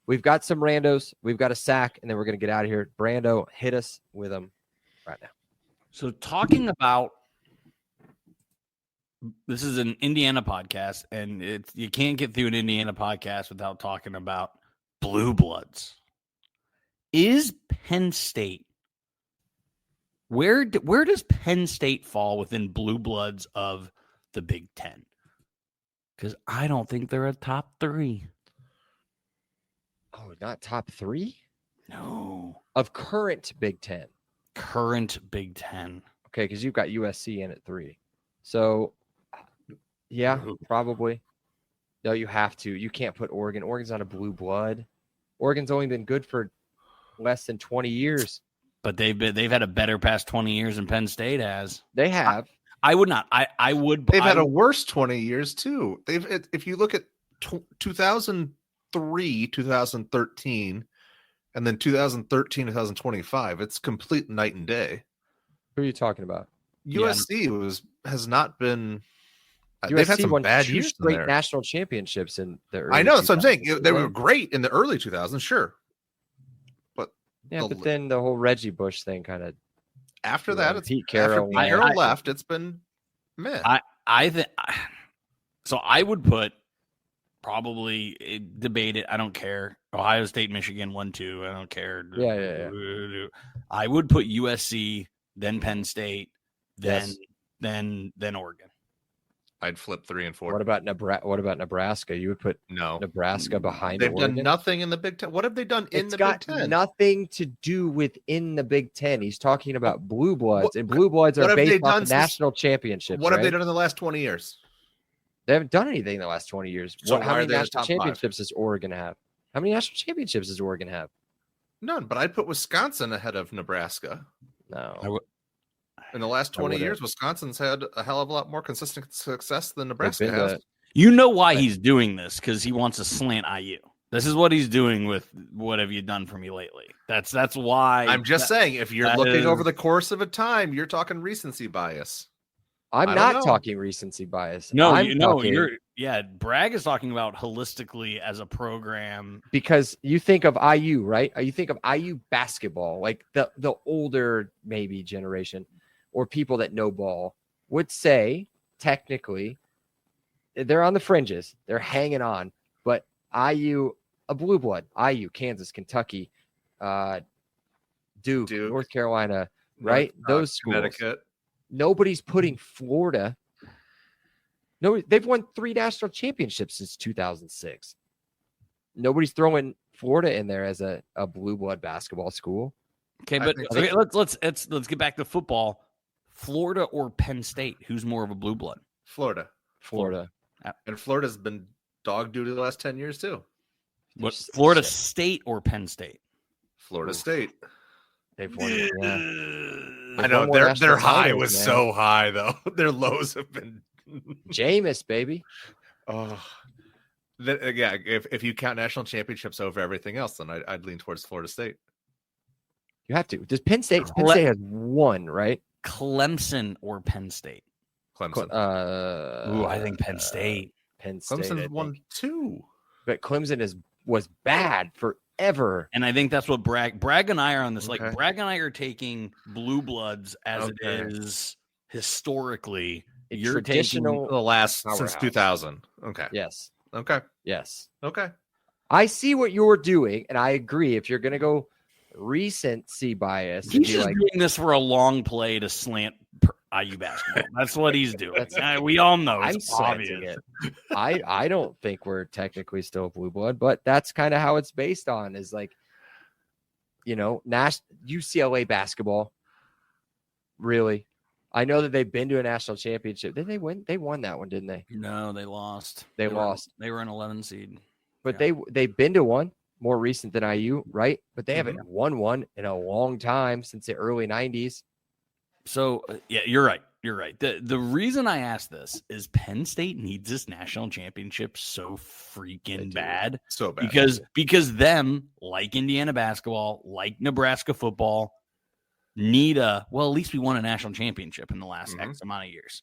we've got some randos, we've got a sack, and then we're going to get out of here. Brando, hit us with them right now. So talking about, this is an Indiana podcast, and you can't get through an Indiana podcast without talking about Blue Bloods. Is Penn State, where does Penn State fall within Blue Bloods of the Big Ten? Because I don't think they're a top 3. Oh, not top 3? No. Of current Big Ten. Current Big Ten. Okay, because you've got USC in at 3. So, yeah, probably. No, you have to. You can't put Oregon. Oregon's not a blue blood. Oregon's only been good for less than 20 years. But they've had a better past 20 years than Penn State has. They have. I would not. I would. They've had a worse 20 years too. If you look at 2003, 2013, and then 2013, 2025, it's complete night and day. Who are you talking about? USC has not been. USC they've had some won bad 2 years. straight national championships in the early I know. That's what I'm saying. 2000s. They were great in the early 2000s, sure. But but then the whole Reggie Bush thing kind of. After that, it's Pete Carroll. After Pete Carroll left, it's been meh. I think so. I would put probably debate it. I don't care. Ohio State, Michigan 1-2. I don't care. Yeah. I would put USC, then Penn State, then Oregon. I'd flip 3 and 4. What about Nebraska? You would put Nebraska behind They've Oregon? done nothing in the Big Ten. What have they done in the Big Ten? Nothing to do within the Big Ten. He's talking about blue bloods, and blue bloods are based on national championships. What have they done in the last 20 years? They haven't done anything in the last 20 years. So how many national top championships does Oregon have? How many national championships does Oregon have? None, but I'd put Wisconsin ahead of Nebraska. No. In the last 20 years, Wisconsin's had a hell of a lot more consistent success than Nebraska been has. You know why he's doing this? Because he wants to slant IU. This is what he's doing with what have you done for me lately? That's why. I'm just saying, if you're looking over the course of a time, you're talking recency bias. I'm not talking recency bias. Bragg is talking about holistically as a program. Because you think of IU, right? You think of IU basketball, like the older maybe generation or people that know ball would say technically they're on the fringes. They're hanging on. But IU, a blue blood, IU, Kansas, Kentucky, Duke, North Carolina, right? Those schools. Connecticut. Nobody's putting Florida. No, they've won 3 national championships since 2006. Nobody's throwing Florida in there as a blue blood basketball school. Okay, but let's get back to football. Florida or Penn State? Who's more of a blue blood? Florida. And Florida's been dog doo-doo the last 10 years too. What? Florida State or Penn State? Florida State. They've won it, yeah. I know their high was so high though. Their lows have been Jameis, baby. Oh, yeah. If you count national championships over everything else, then I'd lean towards Florida State. You have to. Does Penn State? Penn State has one, right? Clemson or Penn State? Clemson. I think Penn State. Penn State. Clemson's won 2. But Clemson was bad forever. And I think that's what Bragg and I are on this. Okay. Like Bragg and I are taking blue bloods as it is historically. You're traditional taking the last since 2000. Okay. Yes. Okay. Yes. Okay. I see what you're doing, and I agree. If you're going to go recency bias, he's just doing this for a long play to slant IU basketball. That's what he's doing. We all know. It's obvious. I don't think we're technically still blue blood, but that's kind of how it's based on. Is like, UCLA basketball. Really, I know that they've been to a national championship. Did they win? They won that one, didn't they? No, they lost. They lost. They were an 11 seed. But they've been to one. More recent than IU, right? But they haven't won one in a long time since the early 90s. So, yeah, you're right. You're right. The reason I asked this is Penn State needs this national championship so freaking bad. So bad. Because them, like Indiana basketball, like Nebraska football, need at least we won a national championship in the last X amount of years.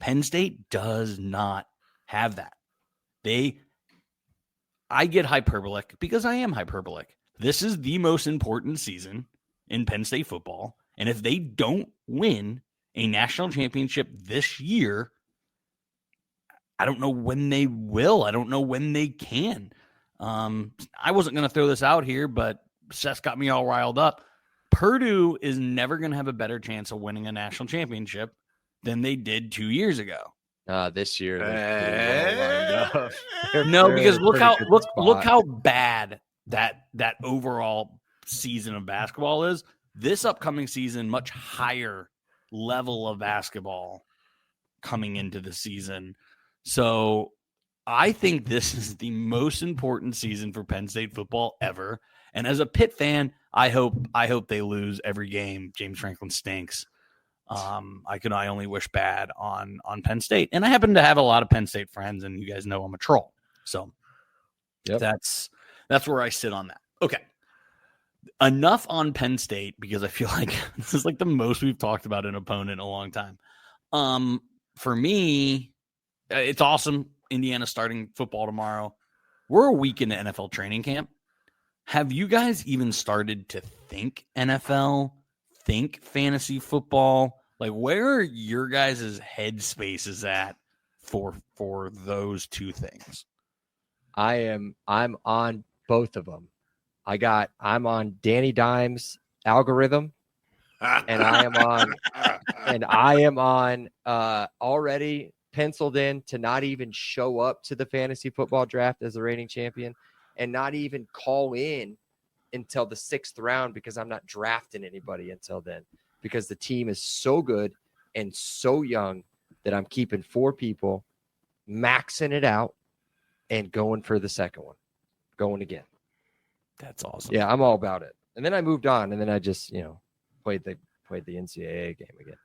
Penn State does not have that. I get hyperbolic because I am hyperbolic. This is the most important season in Penn State football. And if they don't win a national championship this year, I don't know when they will. I don't know when they can. I wasn't going to throw this out here, but Seth got me all riled up. Purdue is never going to have a better chance of winning a national championship than they did 2 years ago. This year, no, because look how bad that overall season of basketball is. This upcoming season, much higher level of basketball coming into the season. So I think this is the most important season for Penn State football ever. And as a Pitt fan, I hope they lose every game. James Franklin stinks. I only wish bad on Penn State. And I happen to have a lot of Penn State friends, and you guys know I'm a troll. So that's where I sit on that. Okay. Enough on Penn State, because I feel like this is like the most we've talked about an opponent in a long time. For me, it's awesome. Indiana starting football tomorrow. We're a week into NFL training camp. Have you guys even started to think NFL, think fantasy football? Like, where are your guys' head spaces at for those two things? I'm on both of them. I'm on Danny Dimes' algorithm, and I am on already penciled in to not even show up to the fantasy football draft as the reigning champion, and not even call in until the 6th round, because I'm not drafting anybody until then, because the team is so good and so young that I'm keeping 4 people, maxing it out, and going for the second one, going again. That's awesome. Yeah, I'm all about it. And then I moved on, and then I just, played the NCAA game again.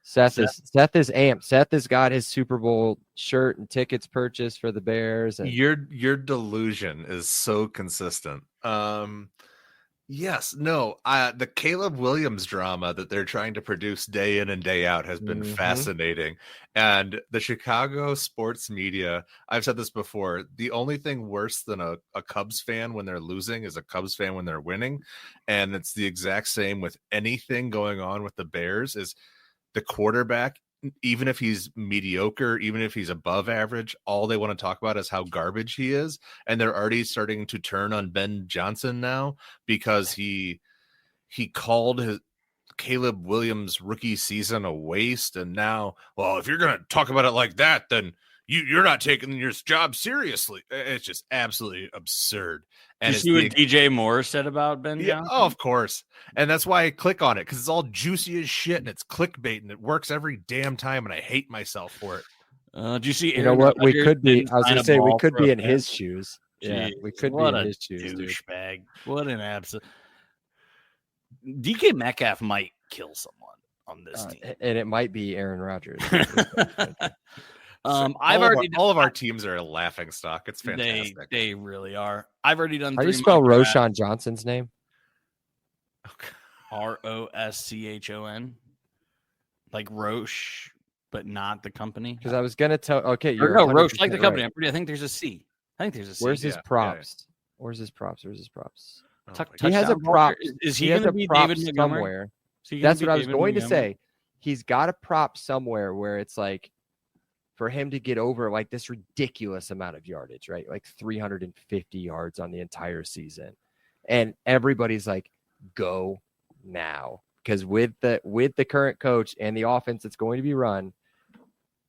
Seth is amped. Seth has got his Super Bowl shirt and tickets purchased for the Bears. And your delusion is so consistent. The Caleb Williams drama that they're trying to produce day in and day out has been fascinating. And the Chicago sports media, I've said this before, the only thing worse than a Cubs fan when they're losing is a Cubs fan when they're winning. And it's the exact same with anything going on with the Bears. Is the quarterback, even if he's mediocre, even if he's above average, all they want to talk about is how garbage he is. And they're already starting to turn on Ben Johnson now because he called his Caleb Williams rookie season a waste. And now, well, if you're going to talk about it like that, then you're not taking your job seriously. It's just absolutely absurd. And you see what DJ Moore said about Ben Johnson? Oh, of course. And that's why I click on it, because it's all juicy as shit and it's clickbait and it works every damn time. And I hate myself for it. Do you see? You know what? We could be. I was going to say we could be in his shoes. Yeah, we could be in his shoes. Douchebag! What an absolute. DK Metcalf might kill someone on this team. And it might be Aaron Rodgers. All of our teams are a laughing stock. It's fantastic. They really are. I've already done. How do you spell Roschon Johnson's name? Roschon, like Roche, but not the company. Because I was gonna tell. Okay, you're Roche, like the company. Right. I think there's a C. Where's his props? Yeah. Where's his props? He has a prop. Is he going to be David somewhere? That's what I was going to say. He's got a prop somewhere where it's like for him to get over like this ridiculous amount of yardage, right? Like 350 yards on the entire season, and everybody's like, "Go now!" Because with the current coach and the offense that's going to be run,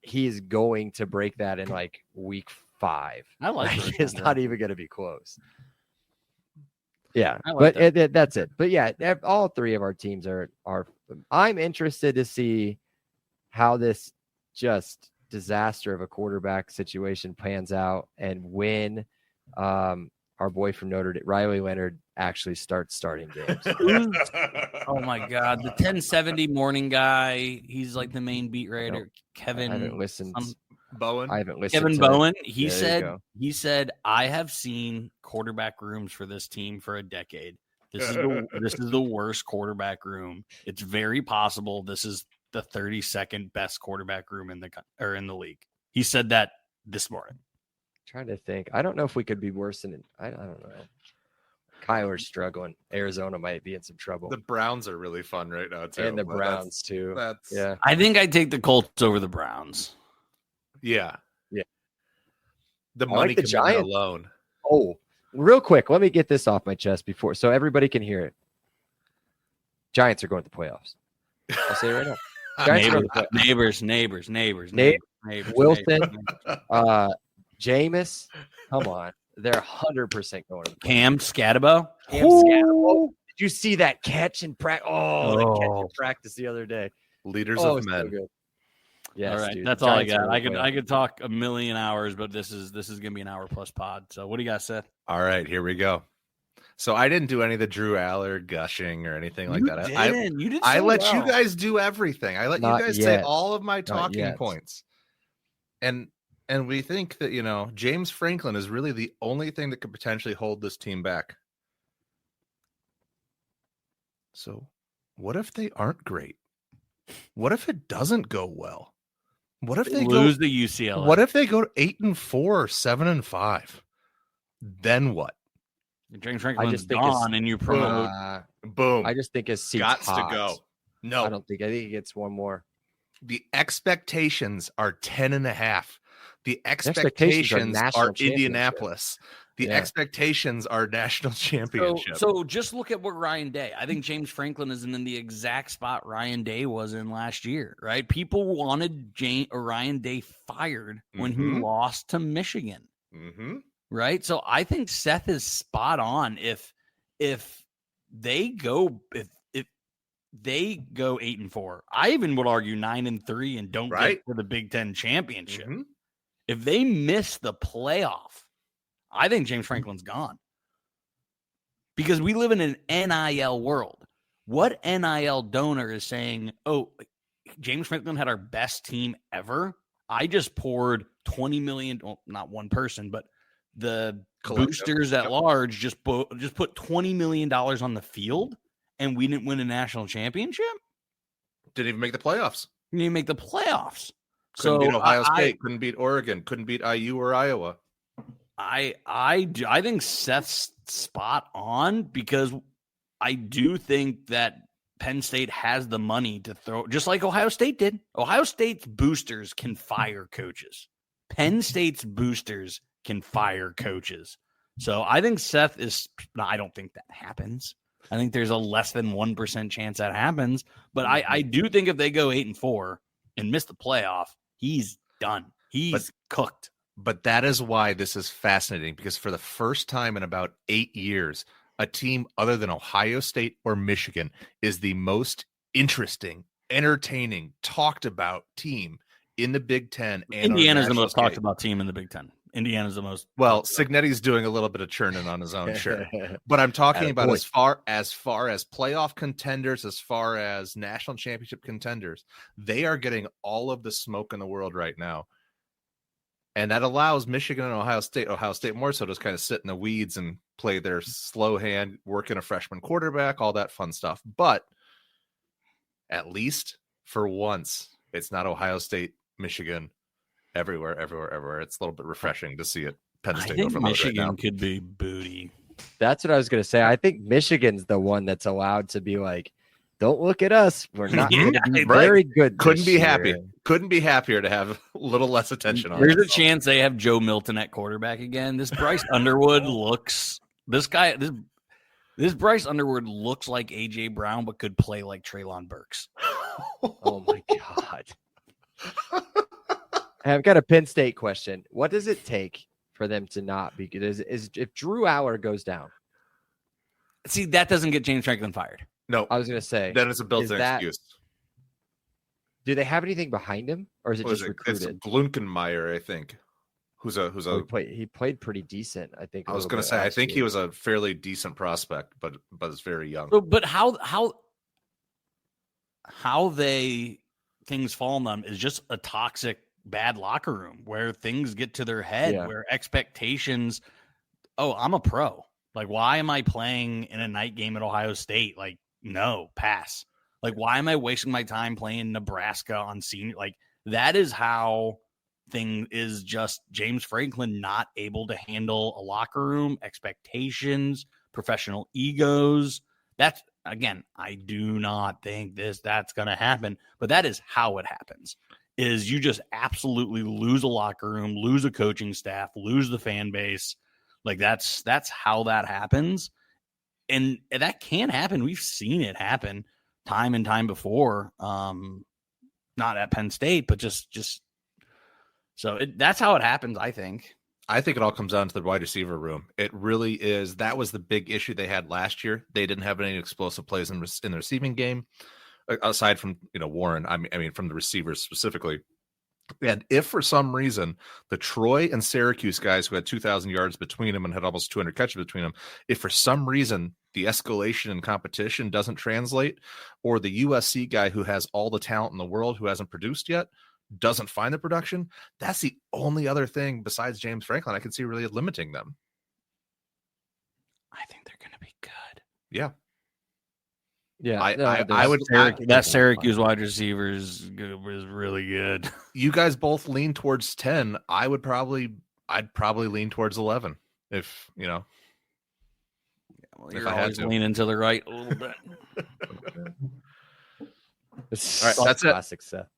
he is going to break that in like week 5. I like it's not even going to be close. Yeah, but that's it. But yeah, all 3 of our teams are. I'm interested to see how this just disaster of a quarterback situation pans out, and when our boy from Notre Dame, Riley Leonard, actually starts starting games. Oh my God, the 1070 morning guy. He's like the main beat writer. Kevin. I haven't listened. Bowen. I haven't listened. Kevin Bowen. He said, I have seen quarterback rooms for this team for a decade. This is the worst quarterback room. It's very possible this is the 32nd best quarterback room in the league. He said that this morning. Trying to think. I don't know if we could be worse than I don't know. Kyler's struggling. Arizona might be in some trouble. The Browns are really fun right now too. And the Browns too. Yeah. I think I'd take the Colts over the Browns. Yeah. Yeah. The money like the Giants alone. Oh, real quick, let me get this off my chest before so everybody can hear it. Giants are going to the playoffs. I'll say it right now. Neighbors. Wilson, Jameis, come on. They're 100% going to the playoffs. Cam Scatterbo. Did you see that catch in practice? The catch in practice the other day. Leaders of men. So yes, all right, dude. that's all I got. I could talk a million hours, but this is gonna be an hour plus pod. So what do you got, Seth? All right, here we go. So I didn't do any of the Drew Aller gushing or anything like that. I let you guys do everything. I let you guys say all of my talking points. And we think that, James Franklin is really the only thing that could potentially hold this team back. So what if they aren't great? What if it doesn't go well? What if they lose the UCLA? What if they go to 8-4 or 7-5? Then what? James Franklin's gone, and you promote. Boom. I just think his seat's got hot. to go. No, I think he gets one more. The expectations are 10.5. The expectations are Indianapolis. The expectations are national championship. So just look at what Ryan Day. I think James Franklin is in the exact spot Ryan Day was in last year, right? People wanted Ryan Day fired when he lost to Michigan, right? So I think Seth is spot on. If they go 8-4, I even would argue 9-3 and don't get to the Big Ten championship. If they miss the playoff, I think James Franklin's gone. Because we live in an NIL world. What NIL donor is saying, oh, James Franklin had our best team ever? I just poured $20 million, well, not one person, but the boosters at large just put $20 million on the field, and we didn't win a national championship? Didn't even make the playoffs. Didn't even make the playoffs. Couldn't beat Ohio State, couldn't beat Oregon, couldn't beat IU or Iowa. I think Seth's spot on, because I do think that Penn State has the money to throw, just like Ohio State did. Ohio State's boosters can fire coaches. Penn State's boosters can fire coaches. So I think Seth is – I don't think that happens. I think there's a less than 1% chance that happens. But I do think if they go 8-4 and miss the playoff, he's done. He's cooked. But that is why this is fascinating, because for the first time in about 8 years, a team other than Ohio State or Michigan is the most interesting, entertaining, talked about team in the Big Ten. And Indiana's the most talked about team in the Big Ten. Indiana's the most. Well, Cignetti's doing a little bit of churning on his own, sure. But I'm talking about as far as playoff contenders, as far as national championship contenders, they are getting all of the smoke in the world right now. And that allows Michigan and Ohio State more so, just kind of sit in the weeds and play their slow hand, work in a freshman quarterback, all that fun stuff. But at least for once, it's not Ohio State, Michigan, everywhere. It's a little bit refreshing to see it. Penn State, I think Michigan right could be booty. That's what I was going to say. I think Michigan's the one that's allowed to be like, don't look at us. We're not going to be very good. Couldn't be happier to have a little less attention on. There's a chance they have Joe Milton at quarterback again. This Bryce Underwood looks. This Bryce Underwood looks like AJ Brown, but could play like Treylon Burks. Oh my God. I've got a Penn State question. What does it take for them to not be good? If Drew Aller goes down? See, that doesn't get James Franklin fired. No, I was going to say. Then it's a built-in excuse. Do they have anything behind him, or is it just recruited? It's Glunkenmeyer, I think. He played pretty decent, I think. I was going to say, I think he was a fairly decent prospect, but is very young. But how things fall on them is just a toxic, bad locker room where things get to their head, where expectations. Oh, I'm a pro. Like, why am I playing in a night game at Ohio State? Like, no, pass. Like, why am I wasting my time playing Nebraska on senior? Like, that is how thing is just James Franklin not able to handle a locker room, expectations, professional egos. That's, again, I do not think that's going to happen, but that is how it happens, is you just absolutely lose a locker room, lose a coaching staff, lose the fan base. Like, that's how that happens. And that can happen. We've seen it happen time and time before. Not at Penn State, but just so that's how it happens, I think. I think it all comes down to the wide receiver room. It really is. That was the big issue they had last year. They didn't have any explosive plays in the receiving game, aside from Warren. I mean from the receivers specifically. And if for some reason the Troy and Syracuse guys who had 2,000 yards between them and had almost 200 catches between them, if for some reason the escalation in competition doesn't translate, or the USC guy who has all the talent in the world who hasn't produced yet doesn't find the production, that's the only other thing besides James Franklin I can see really limiting them. I think they're going to be good. Yeah. Yeah, I would. That Syracuse wide receiver was really good. You guys both lean towards 10. I'd probably lean towards 11. If Well, you're always leaning to the right a little bit. All right, that's classic Seth.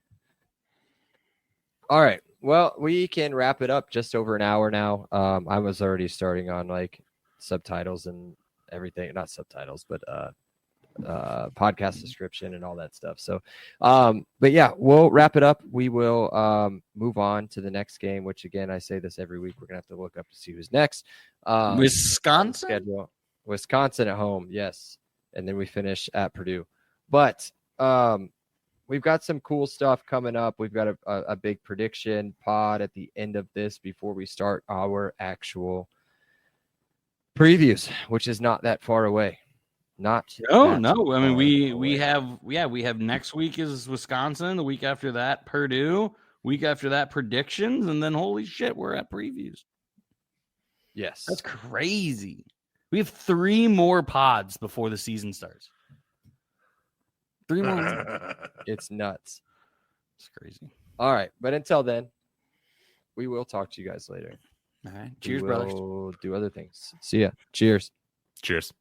All right, well, we can wrap it up. Just over an hour now. I was already starting on like subtitles and everything, not subtitles, but podcast description and all that stuff. So, but yeah, we'll wrap it up. We will move on to the next game, which again, I say this every week. We're gonna have to look up to see who's next. Wisconsin schedule. Wisconsin at home, yes, and then we finish at Purdue. But we've got some cool stuff coming up. We've got a big prediction pod at the end of this before we start our actual previews, which is not that far away. No. I mean, we have next week is Wisconsin. The week after that, Purdue. Week after that, predictions, and then holy shit, we're at previews. Yes, that's crazy. We have 3 more pods before the season starts. 3 more. It's nuts. It's crazy. All right, but until then, we will talk to you guys later. All right. Cheers, brothers. We'll do other things. See ya. Cheers. Cheers.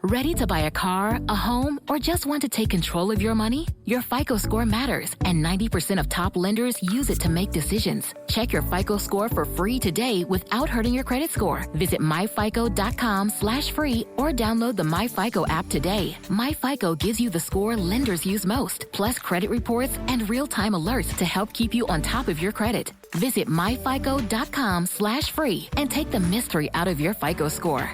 Ready to buy a car, a home, or just want to take control of your money? Your FICO score matters, and 90% of top lenders use it to make decisions. Check your FICO score for free today without hurting your credit score. Visit myfico.com/free or download the MyFICO app today. MyFICO gives you the score lenders use most, plus credit reports and real-time alerts to help keep you on top of your credit. Visit myfico.com/free and take the mystery out of your FICO score.